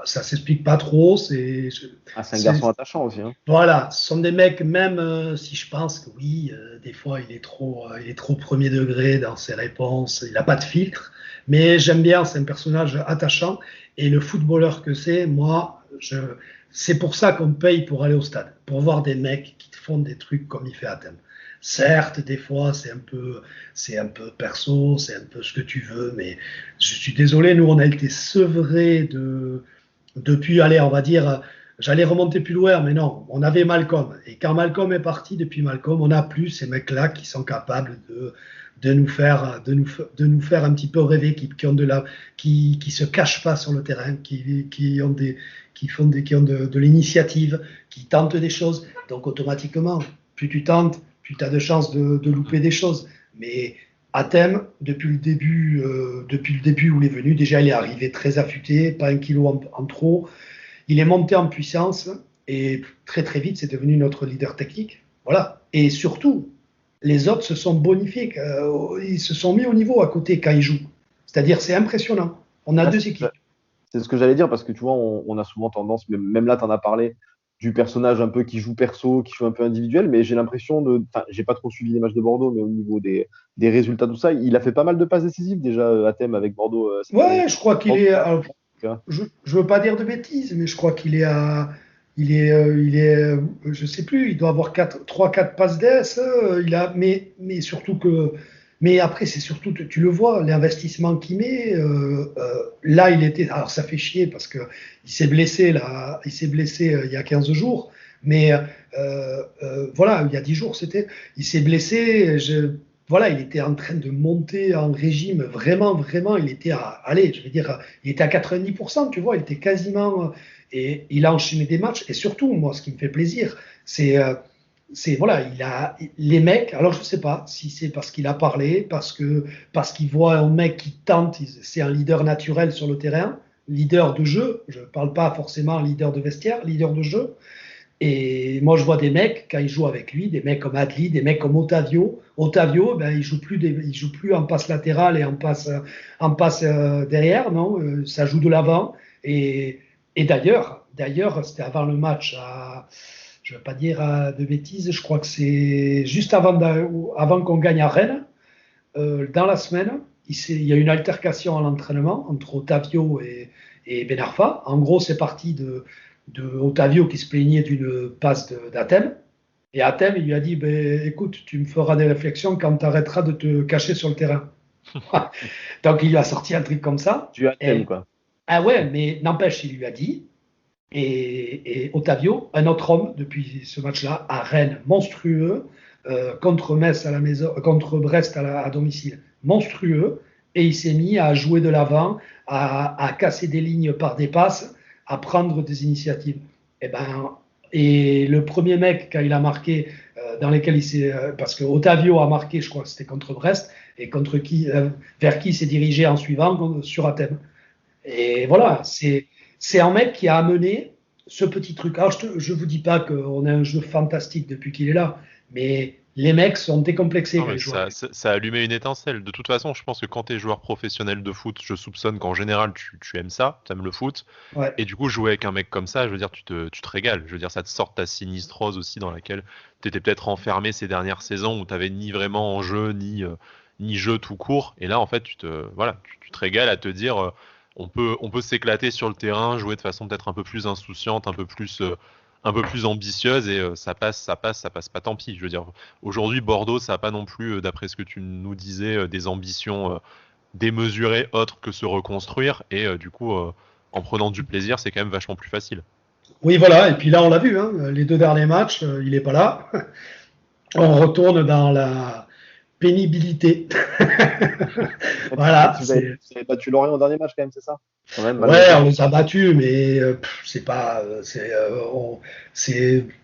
s'explique pas trop. C'est un garçon attachant aussi. Hein. Voilà. Ce sont des mecs, même si je pense que oui, des fois, il est trop premier degré dans ses réponses. Il n'a pas de filtre. Mais j'aime bien. C'est un personnage attachant. Et le footballeur que c'est, moi, c'est pour ça qu'on paye pour aller au stade. Pour voir des mecs qui font des trucs comme il fait Athènes. Certes, des fois, c'est un peu perso, c'est un peu ce que tu veux, mais je suis désolé, nous, on a été sevrés depuis, allez, on va dire, j'allais remonter plus loin, mais non, on avait Malcolm. Et quand Malcolm est parti, depuis Malcolm, on n'a plus ces mecs-là qui sont capables de nous faire un petit peu rêver, qui se cachent pas sur le terrain, qui ont de l'initiative, qui tentent des choses. Donc, automatiquement, plus tu tentes, plus tu as de chances de louper des choses. Mais Athème, depuis le début où il est venu, déjà il est arrivé très affûté, pas un kilo en trop. Il est monté en puissance et très très vite c'est devenu notre leader technique. Voilà. Et surtout, les autres se sont bonifiés, ils se sont mis au niveau à côté quand ils jouent. C'est-à-dire c'est impressionnant. On a deux équipes. C'est ce que j'allais dire parce que tu vois, on a souvent tendance, même là tu en as parlé, du personnage un peu qui joue perso, qui joue un peu individuel, mais j'ai l'impression j'ai pas trop suivi les matchs de Bordeaux, mais au niveau des résultats, tout ça, il a fait pas mal de passes décisives déjà à Thème avec Bordeaux. Ouais, je crois qu'il est. Je veux pas dire de bêtises, mais je crois qu'il est à. Je sais plus, il doit avoir 3-4 passes d'ess. Mais surtout que. Mais après, c'est surtout, tu le vois, l'investissement qu'il met. Là, il était. Alors, ça fait chier parce que il s'est blessé là. Il s'est blessé il y a 15 jours. Mais voilà, il y a 10 jours, c'était. Il s'est blessé. Voilà, il était en train de monter en régime. Vraiment, vraiment, il était allez, je vais dire, il était à 90%, tu vois. Il était quasiment. Et il a enchaîné des matchs. Et surtout, moi, ce qui me fait plaisir, voilà, les mecs. Alors je sais pas si c'est parce qu'il a parlé, parce qu'il voit un mec qui tente. C'est un leader naturel sur le terrain, leader de jeu. Je parle pas forcément leader de vestiaire, leader de jeu. Et moi je vois des mecs quand ils jouent avec lui, des mecs comme Adli, des mecs comme Otavio. Otavio, ben il joue plus en passe latérale et en passe derrière, non, ça joue de l'avant. Et d'ailleurs, c'était avant le match je ne vais pas dire de bêtises, je crois que c'est juste avant qu'on gagne à Rennes, dans la semaine, il y a eu une altercation à l'entraînement entre Otavio et Ben Arfa. En gros, c'est parti de Otavio qui se plaignait d'une passe d'Athème. Et Athème, il lui a dit, écoute, tu me feras des réflexions quand tu arrêteras de te cacher sur le terrain. Donc, il lui a sorti un truc comme ça. Tu Athème, quoi. Ah ouais, mais n'empêche, il lui a dit, et Otavio, un autre homme depuis ce match-là, à Rennes, monstrueux, contre Metz à la maison, contre Brest à domicile, monstrueux, et il s'est mis à jouer de l'avant, à casser des lignes par des passes, à prendre des initiatives. Et le premier mec, quand il a marqué, dans lesquels il s'est. Parce que Otavio a marqué, je crois que c'était contre Brest, et vers qui il s'est dirigé en suivant sur Athènes. Et voilà, c'est un mec qui a amené ce petit truc. Alors, je ne vous dis pas qu'on a un jeu fantastique depuis qu'il est là, mais les mecs sont décomplexés. Ça a allumé une étincelle. De toute façon, je pense que quand tu es joueur professionnel de foot, je soupçonne qu'en général, tu aimes ça, tu aimes le foot. Ouais. Et du coup, jouer avec un mec comme ça, je veux dire, tu te régales. Je veux dire, ça te sort ta sinistrose aussi dans laquelle tu étais peut-être enfermé ces dernières saisons où tu n'avais ni vraiment en jeu, ni jeu tout court. Et là, en fait, tu te régales à te dire... On peut s'éclater sur le terrain, jouer de façon peut-être un peu plus insouciante, un peu plus ambitieuse, et ça passe pas, tant pis. Je veux dire, aujourd'hui, Bordeaux, ça n'a pas non plus, d'après ce que tu nous disais, des ambitions démesurées autres que se reconstruire, et du coup, en prenant du plaisir, c'est quand même vachement plus facile. Oui, voilà, et puis là, on l'a vu, hein, les 2 derniers matchs, il n'est pas là. On retourne dans pénibilité. Voilà. Vous avez battu Lorient au dernier match quand même, c'est ça? Quand même, Ouais, on les a battus, mais c'est pas,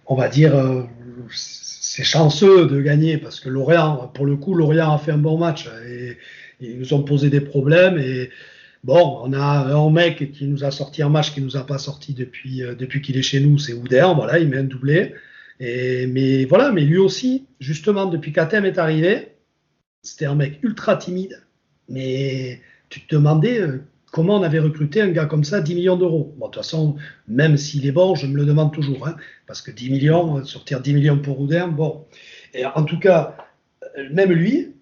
on va dire, c'est chanceux de gagner parce que Lorient, pour le coup, Lorient a fait un bon match et ils nous ont posé des problèmes. Et bon, on a un mec qui nous a sorti un match qui nous a pas sorti depuis qu'il est chez nous, c'est Ouder. Voilà, il met un doublé. Mais voilà, mais lui aussi, justement, depuis qu'Athème est arrivé, c'était un mec ultra timide. Mais tu te demandais comment on avait recruté un gars comme ça, 10 millions d'euros. Bon, de toute façon, même s'il est bon, je me le demande toujours. Hein, parce que 10 millions, sortir 10 millions pour Oudin, bon. Et en tout cas, même lui,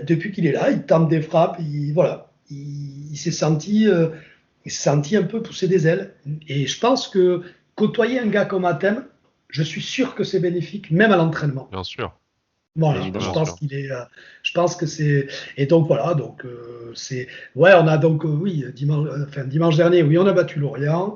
depuis qu'il est là, il tente des frappes, voilà. Il s'est senti un peu pousser des ailes. Et je pense que côtoyer un gars comme Athème, je suis sûr que c'est bénéfique, même à l'entraînement. Bien sûr. Voilà, Évidemment. je pense que c'est, et donc voilà, donc c'est, ouais, on a donc, oui, dimanche dernier, oui, on a battu Lorient.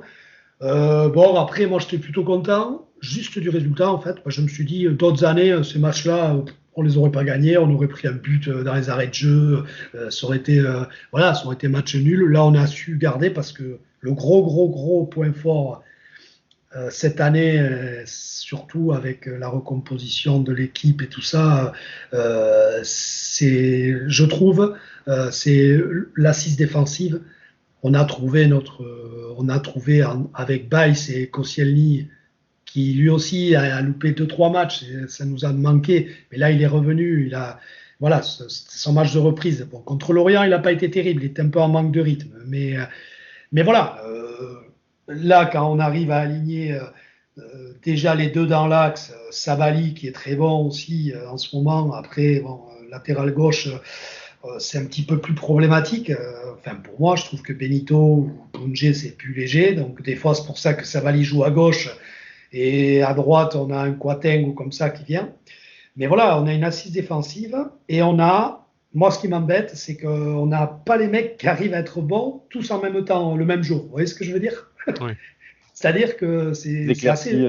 Bon, après, moi, j'étais plutôt content, juste du résultat, en fait. Moi, je me suis dit, d'autres années, ces matchs-là, on les aurait pas gagnés, on aurait pris un but dans les arrêts de jeu, ça aurait été, voilà, ça aurait été match nul. Là, on a su garder parce que le gros point fort cette année, surtout avec la recomposition de l'équipe et tout ça, je trouve, c'est l'assise défensive. On a trouvé avec Baïs et Koscielny, qui lui aussi a loupé 2-3 matchs, et ça nous a manqué. Mais là, il est revenu. Voilà, c'était son match de reprise. Bon, contre Lorient, il n'a pas été terrible. Il était un peu en manque de rythme. Mais voilà. Là, quand on arrive à aligner déjà les deux dans l'axe, Sabali qui est très bon aussi en ce moment, après, bon, latéral gauche, c'est un petit peu plus problématique. Enfin, pour moi, je trouve que Benito ou Bunge, c'est plus léger. Donc, des fois, c'est pour ça que Sabali joue à gauche et à droite, on a un Kouateng ou comme ça qui vient. Mais voilà, on a une assise défensive et moi, ce qui m'embête, c'est qu'on n'a pas les mecs qui arrivent à être bons tous en même temps, le même jour. Vous voyez ce que je veux dire? Oui. C'est-à-dire que c'est assez.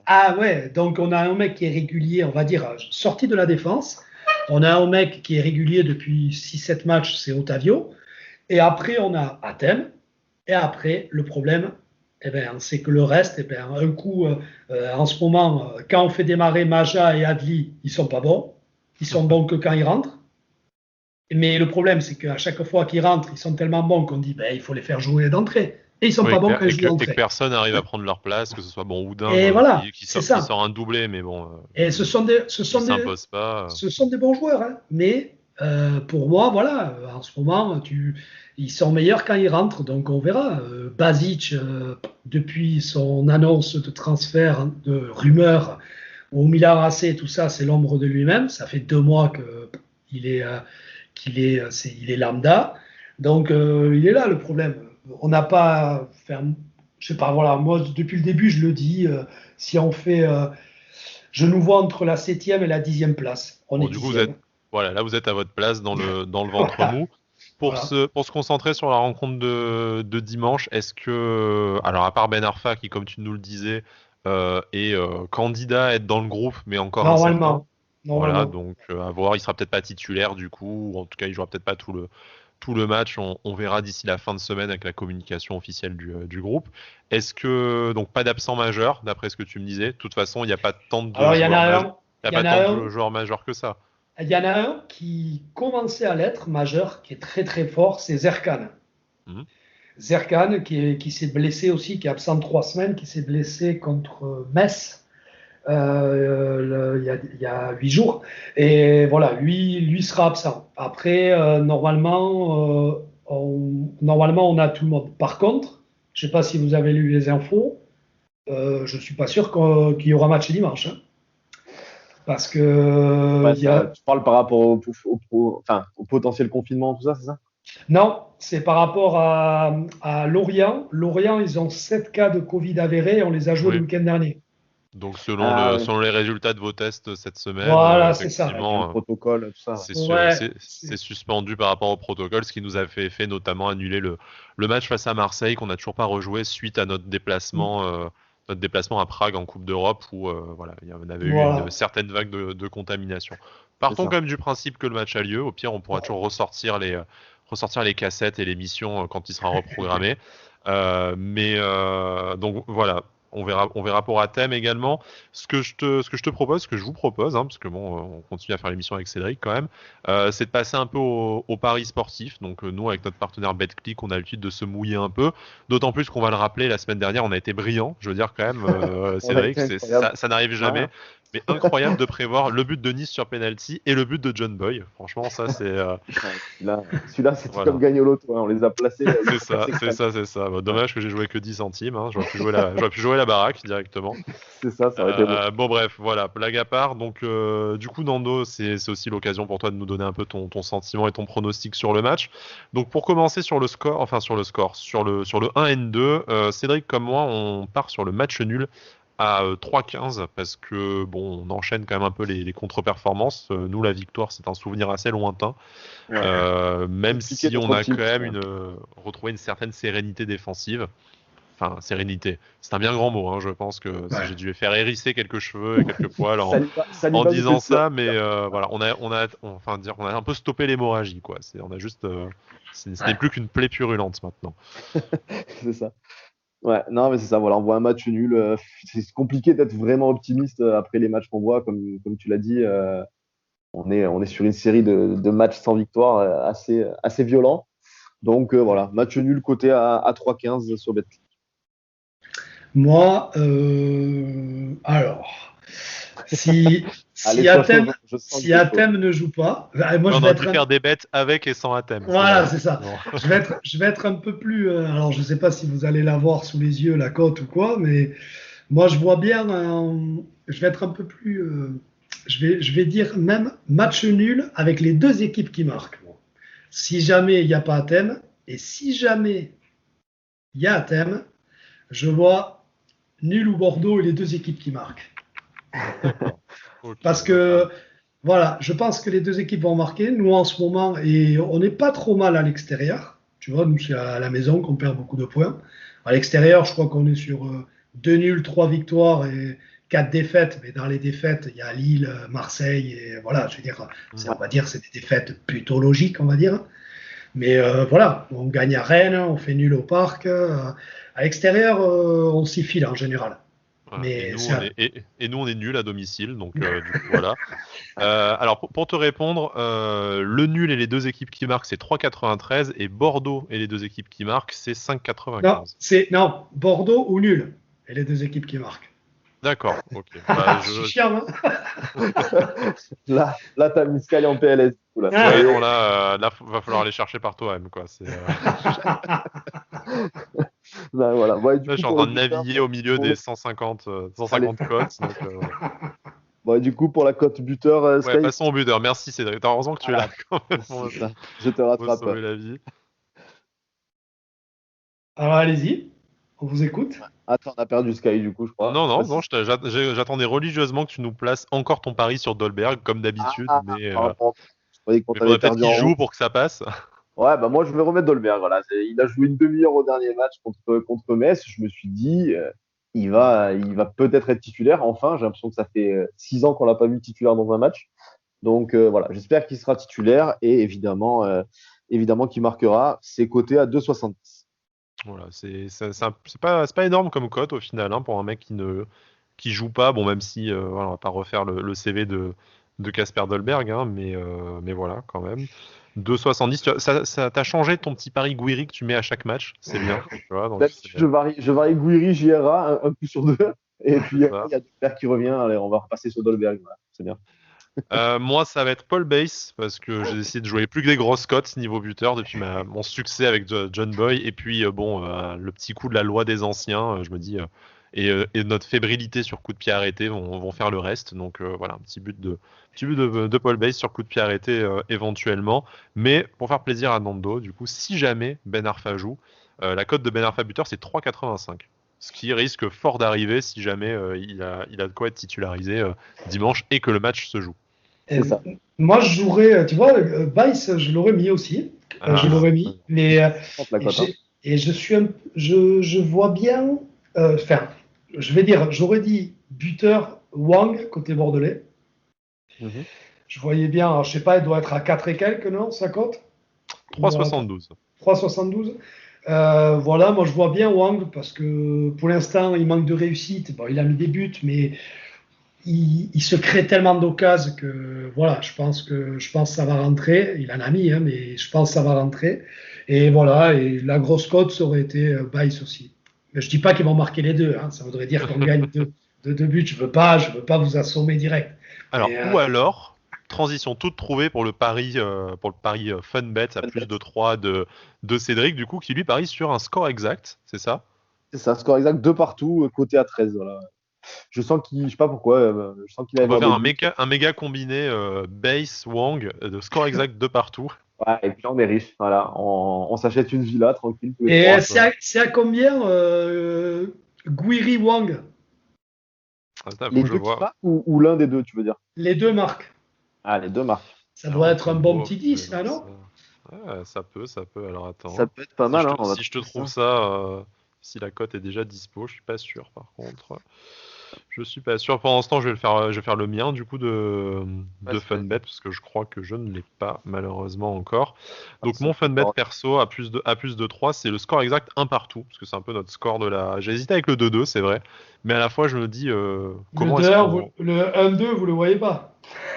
Ah ouais, donc on a un mec qui est régulier, on va dire, sorti de la défense. On a un mec qui est régulier depuis 6-7 matchs, c'est Otavio. Et après, on a Athème. Et après, le problème, c'est que le reste, un coup, en ce moment, quand on fait démarrer Maja et Adli, ils sont pas bons. Ils sont bons que quand ils rentrent. Mais le problème, c'est qu'à chaque fois qu'ils rentrent, ils sont tellement bons qu'on dit il faut les faire jouer d'entrée. Et ils sont pas bons quand ils jouent d'entrée. Et que personne n'arrive à prendre leur place, que ce soit Oudin voilà, qui sort un doublé, mais bon. Et ce sont des bons joueurs, hein. Mais pour moi, voilà, en ce moment, ils sont meilleurs quand ils rentrent, donc on verra. Basic, depuis son annonce de transfert, de rumeur au Milan AC, tout ça, c'est l'ombre de lui-même. Ça fait 2 mois qu'il est lambda. Donc, il est là le problème. On n'a pas. Je sais pas, voilà, moi, depuis le début, je le dis, si on fait. Je nous vois entre la 7e et la 10e place. On est du coup, vous êtes à votre place dans le ventre mou. Pour se concentrer sur la rencontre de dimanche, est-ce que. Alors, à part Ben Arfa, qui, comme tu nous le disais, est candidat à être dans le groupe, mais encore Normalement. Voilà, donc à voir, il sera peut-être pas titulaire du coup, ou en tout cas il jouera peut-être pas tout le match, on verra d'ici la fin de semaine avec la communication officielle du groupe. Est-ce que, donc pas d'absent majeur, d'après ce que tu me disais, de toute façon il n'y a pas tant de joueurs majeurs que ça. Il y en a un qui commençait à l'être majeur, qui est très très fort, c'est Zerkan. Zerkan qui s'est blessé aussi, qui est absent 3 semaines, qui s'est blessé contre Metz. Il y a 8 jours et voilà, lui sera absent. Après, normalement on a tout le monde. Par contre, je sais pas si vous avez lu les infos, je suis pas sûr qu'il y aura match dimanche, hein. Parce que tu parles par rapport au potentiel confinement, tout ça, c'est ça? Non, c'est par rapport à Lorient. Lorient, ils ont 7 cas de Covid avérés, on les a joués le week-end dernier. Donc selon les résultats de vos tests cette semaine, voilà, c'est ça. Le protocole, tout ça. C'est suspendu par rapport au protocole, ce qui nous a fait notamment annuler le match face à Marseille qu'on n'a toujours pas rejoué suite à notre déplacement notre déplacement à Prague en Coupe d'Europe où voilà, il y en avait eu Voilà. une certaine vague de contamination. C'est Partons ça. quand même du principe que le match a lieu. Au pire, on pourra toujours ressortir les cassettes et l'émission quand il sera reprogrammé. Donc voilà, on verra pour Athènes également. Ce que je te propose, ce que je vous propose, parce que bon, on continue à faire l'émission avec Cédric quand même, c'est de passer un peu au paris sportif. Donc nous, avec notre partenaire BetClick, on a l'habitude de se mouiller un peu. D'autant plus qu'on va le rappeler, la semaine dernière, on a été brillant. Je veux dire quand même, On a Cédric, été incroyable. ça n'arrive jamais. Mais incroyable de prévoir le but de Nice sur penalty et le but de John Boy. Franchement, ça c'est Celui-là, c'était voilà. comme gagner au loto. On les a placés. C'est ça. Bon, dommage que j'ai joué que 10 centimes. J'aurais pu jouer la baraque directement. C'est ça aurait été bon. Bon bref, voilà, blague à part. Donc du coup, Nando, c'est aussi l'occasion pour toi de nous donner un peu ton sentiment et ton pronostic sur le match. Donc pour commencer sur le 1 et 2, Cédric comme moi, on part sur le match nul à 3-15 parce que bon, on enchaîne quand même un peu les contre-performances. Nous, la victoire, c'est un souvenir assez lointain. Même si on a quand même retrouvé une certaine sérénité défensive. Enfin, sérénité, c'est un bien grand mot. Je pense que j'ai dû faire hérisser quelques cheveux et quelques poils en disant ça, mais voilà, on a un peu stoppé l'hémorragie, quoi. On a juste, ce n'est plus qu'une plaie purulente maintenant. C'est ça. Ouais, non, mais c'est ça. Voilà, on voit un match nul. C'est compliqué d'être vraiment optimiste après les matchs qu'on voit, comme tu l'as dit. On est sur une série de matchs sans victoire assez violents. Donc voilà, match nul coté à 3,15 sur BetClick. Moi, alors, si Athènes ne joue pas, moi on aurait pu faire des bêtes avec et sans Athènes. Voilà, c'est ça. Je vais être un peu plus. Alors, je ne sais pas si vous allez l'avoir sous les yeux, la cote ou quoi, mais moi, je vois bien. Je vais être un peu plus. Je vais dire même match nul avec les deux équipes qui marquent. Si jamais il n'y a pas Athènes, et si jamais il y a Athènes, je vois nul ou Bordeaux et les deux équipes qui marquent. Okay, parce que, voilà, je pense que les deux équipes vont marquer. Nous, en ce moment, et on n'est pas trop mal à l'extérieur. Tu vois, nous, c'est à la maison qu'on perd beaucoup de points. À l'extérieur, je crois qu'on est sur 2 nuls, 3 victoires et 4 défaites. Mais dans les défaites, il y a Lille, Marseille. Et voilà, je veux dire, on va dire c'est des défaites plutôt logiques, on va dire. Mais voilà, on gagne à Rennes, on fait nul au Parc. À l'extérieur, on s'y file en général. Voilà. Mais nous, on est nuls à domicile, donc du coup, voilà. Alors, pour te répondre, le nul et les deux équipes qui marquent, c'est 3,93 et Bordeaux et les deux équipes qui marquent, c'est 5,95. Non, Bordeaux ou nul et les deux équipes qui marquent. D'accord, ok. C'est chiant, hein. Là, t'as mis Sky en PLS. Là, va falloir aller chercher par toi-même, quoi. Ben, voilà. Là, je suis en train de naviguer au milieu des 150 cotes. Bon, du coup, pour la cote buteur, Sky... passons au buteur. Merci Cédric. Heureusement que tu es là quand même. Je te rattrape. Sauver la vie. Alors, allez-y. On vous écoute. Attends, on a perdu Sky du coup, je crois. Non, j'attendais religieusement que tu nous places encore ton pari sur Dolberg, comme d'habitude. Mais il faudrait peut-être qu'il joue pour que ça passe. Ouais, bah moi je vais remettre Dolberg. Voilà. Il a joué une demi-heure au dernier match contre Metz. Je me suis dit, il va peut-être être titulaire. Enfin, j'ai l'impression que ça fait 6 ans qu'on l'a pas vu titulaire dans un match. Donc voilà, j'espère qu'il sera titulaire et évidemment qu'il marquera. C'est coté à 2,70. Voilà, c'est pas énorme comme cote au final pour un mec qui joue pas. Bon, même si on va pas refaire le CV de Kasper Dolberg, mais voilà quand même. 2,70. Ça t'a changé ton petit pari Guiri que tu mets à chaque match, c'est bien. Tu vois, donc je varie Guiri, JRA, un coup sur deux. Et puis il y a Dolberg qui revient. Allez, on va repasser sur Dolberg. Voilà, c'est bien. Moi, ça va être Paul Bass parce que j'ai décidé de jouer plus que des grosses cotes niveau buteur depuis mon succès avec John Boy. Et puis, le petit coup de la loi des anciens, je me dis, et notre fébrilité sur coup de pied arrêté vont faire le reste. Donc voilà, un petit but de Paul Bass sur coup de pied arrêté éventuellement. Mais pour faire plaisir à Nando, du coup, si jamais Ben Arfa joue, la cote de Ben Arfa buteur, c'est 3,85. Ce qui risque fort d'arriver si jamais il a de quoi être titularisé dimanche et que le match se joue. C'est ça. Moi, je jouerais, tu vois, Bass, je l'aurais mis aussi. Je l'aurais mis, mais je vois bien. je vais dire, j'aurais dit buteur Wang côté bordelais. Mhm. Je voyais bien, alors, je sais pas, il doit être à 4 et quelques, non, sa cote? 3,72. 3,72. Voilà, moi je vois bien Wang parce que pour l'instant il manque de réussite. Bon, il a mis des buts, mais il se crée tellement d'occasions que voilà, je pense que ça va rentrer. Il en a mis, hein, mais je pense que ça va rentrer. Et voilà, et la grosse cote ça aurait été Baïs aussi. Mais je dis pas qu'ils vont marquer les deux, hein, ça voudrait dire qu'on gagne deux buts. Je veux pas vous assommer direct. Alors, Mais, ou alors, transition toute trouvée pour le pari, fun bet à plus de 3 de Cédric, du coup, qui lui parie sur un score exact, c'est ça? C'est ça, score exact, 2 partout, côté à 13. Voilà. Je sens qu'il, je sais pas pourquoi, je sens qu'il va y On peut avoir faire des un buts. méga combiné base Wang de score exact de partout. Ouais, et puis on est riche. Voilà. On s'achète une villa tranquille tous les et trois. c'est à combien Guiri Wang? Attends, faut Les que je deux qui vois. marquent ou l'un des deux, tu veux dire? Les deux marques. Ah, les deux marquent. Ça Alors, doit en être un bon combo, petit je vais 10, là, voir non? ça. Ouais, ça peut. Alors Ça attends. peut être pas mal, hein, on va Si je te trouver trouve ça. ça, si la cote est déjà dispo, je suis pas sûr par contre. Je suis pas sûr. Pendant ce temps, je vais faire le mien du coup Ouais, de vas-y. Funbet parce que je crois que je ne l'ai pas malheureusement encore. Donc Ça mon peut Funbet pas- perso à plus de 3, c'est le score exact un partout parce que c'est un peu notre score de la. J'ai hésité avec le 2-2, c'est vrai, mais à la fois je me dis Le comment est-ce 2-1, qu'on. le 1-2, vous le voyez pas.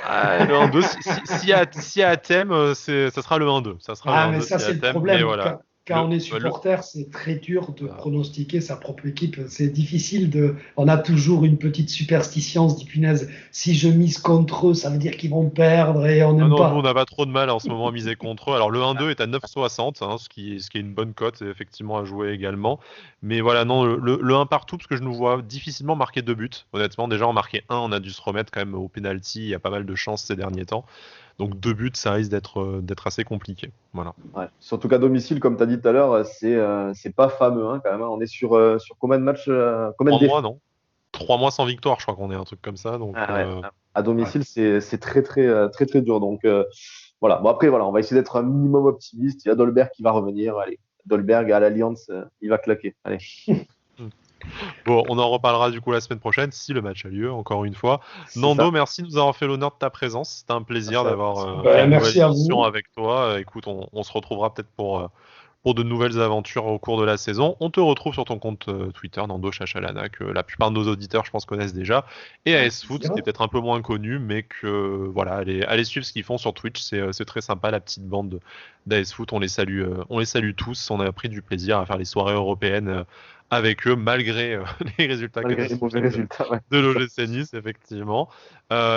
Ah, le 1-2, s'il y a thème, ça sera le 1-2. Ça sera le Ah, mais 1-2 ça, s'il y a c'est le thème, mais problème. voilà. Quand on est Le, supporter, c'est très dur de euh, pronostiquer sa propre équipe. C'est difficile de. On a toujours une petite superstition, on se dit punaise, si je mise contre eux, ça veut dire qu'ils vont perdre et on Ah n'aime non, nous on pas. n'a pas trop de mal en ce moment à miser contre eux. Alors le 1-2 est à 9,60, hein, ce qui est une bonne cote, c'est effectivement à jouer également. Mais voilà, non, le 1 partout, parce que je nous vois difficilement marquer 2 buts. Honnêtement, déjà en marquer un, on a dû se remettre quand même au penalty, il y a pas mal de chances ces derniers temps. Donc 2 buts, ça risque d'être assez compliqué. Voilà. Ouais. Surtout qu'à domicile, comme tu as dit tout à l'heure, c'est pas fameux, hein, quand même, hein. On est sur combien de matchs, combien de 3 mois, défaites? non? 3 mois sans victoire, je crois qu'on est un truc comme ça. Donc Ah ouais. À Ouais. domicile, c'est très dur. Donc voilà. Bon après voilà, on va essayer d'être un minimum optimiste. Il y a Dolberg qui va revenir. Allez, Dolberg à l'Alliance, il va claquer. Allez. bon, on en reparlera du coup la semaine prochaine si le match a lieu, encore une fois. C'est ça. Nando, merci de nous avoir fait l'honneur de ta présence. C'était un plaisir Merci à d'avoir vous. fait Ben, une nouvelle merci à émission vous. avec toi. Écoute, on se retrouvera peut-être pour de nouvelles aventures au cours de la saison. On te retrouve sur ton compte Twitter, Nando Chachalana, que la plupart de nos auditeurs, je pense, connaissent déjà. Et Avec AS Foot, qui est plaisir. peut-être un peu moins connu, mais que voilà, allez suivre ce qu'ils font sur Twitch. C'est très sympa, la petite bande d'AS Foot. On les salue tous. On a pris du plaisir à faire les soirées européennes avec eux, malgré les résultats Malgré les mauvais catastrophiques résultats. Ouais, de c'est ça. l'OGC Nice, effectivement.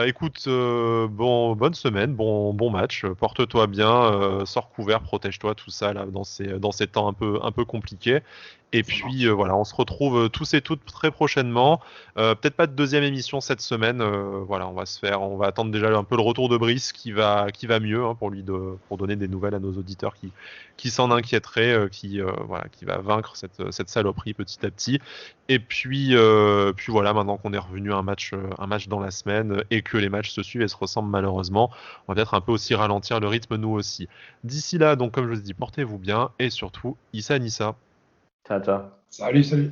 Écoute, bonne semaine, bon match. Porte-toi bien, sors couvert, protège-toi, tout ça là dans ces temps un peu compliqués. Et Ça puis marche. voilà, on se retrouve tous et toutes très prochainement. Peut-être pas de deuxième émission cette semaine. Voilà, on va attendre déjà un peu le retour de Brice qui va mieux hein, pour donner des nouvelles à nos auditeurs qui s'en inquiéteraient, voilà, qui va vaincre cette saloperie petit à petit. Et puis voilà, maintenant qu'on est revenu à un match dans la semaine et que les matchs se suivent et se ressemblent malheureusement, on va peut-être un peu aussi ralentir le rythme nous aussi. D'ici là, donc comme je vous ai dit, portez-vous bien et surtout, Issa Nissa. Ciao, ciao. Salut, salut.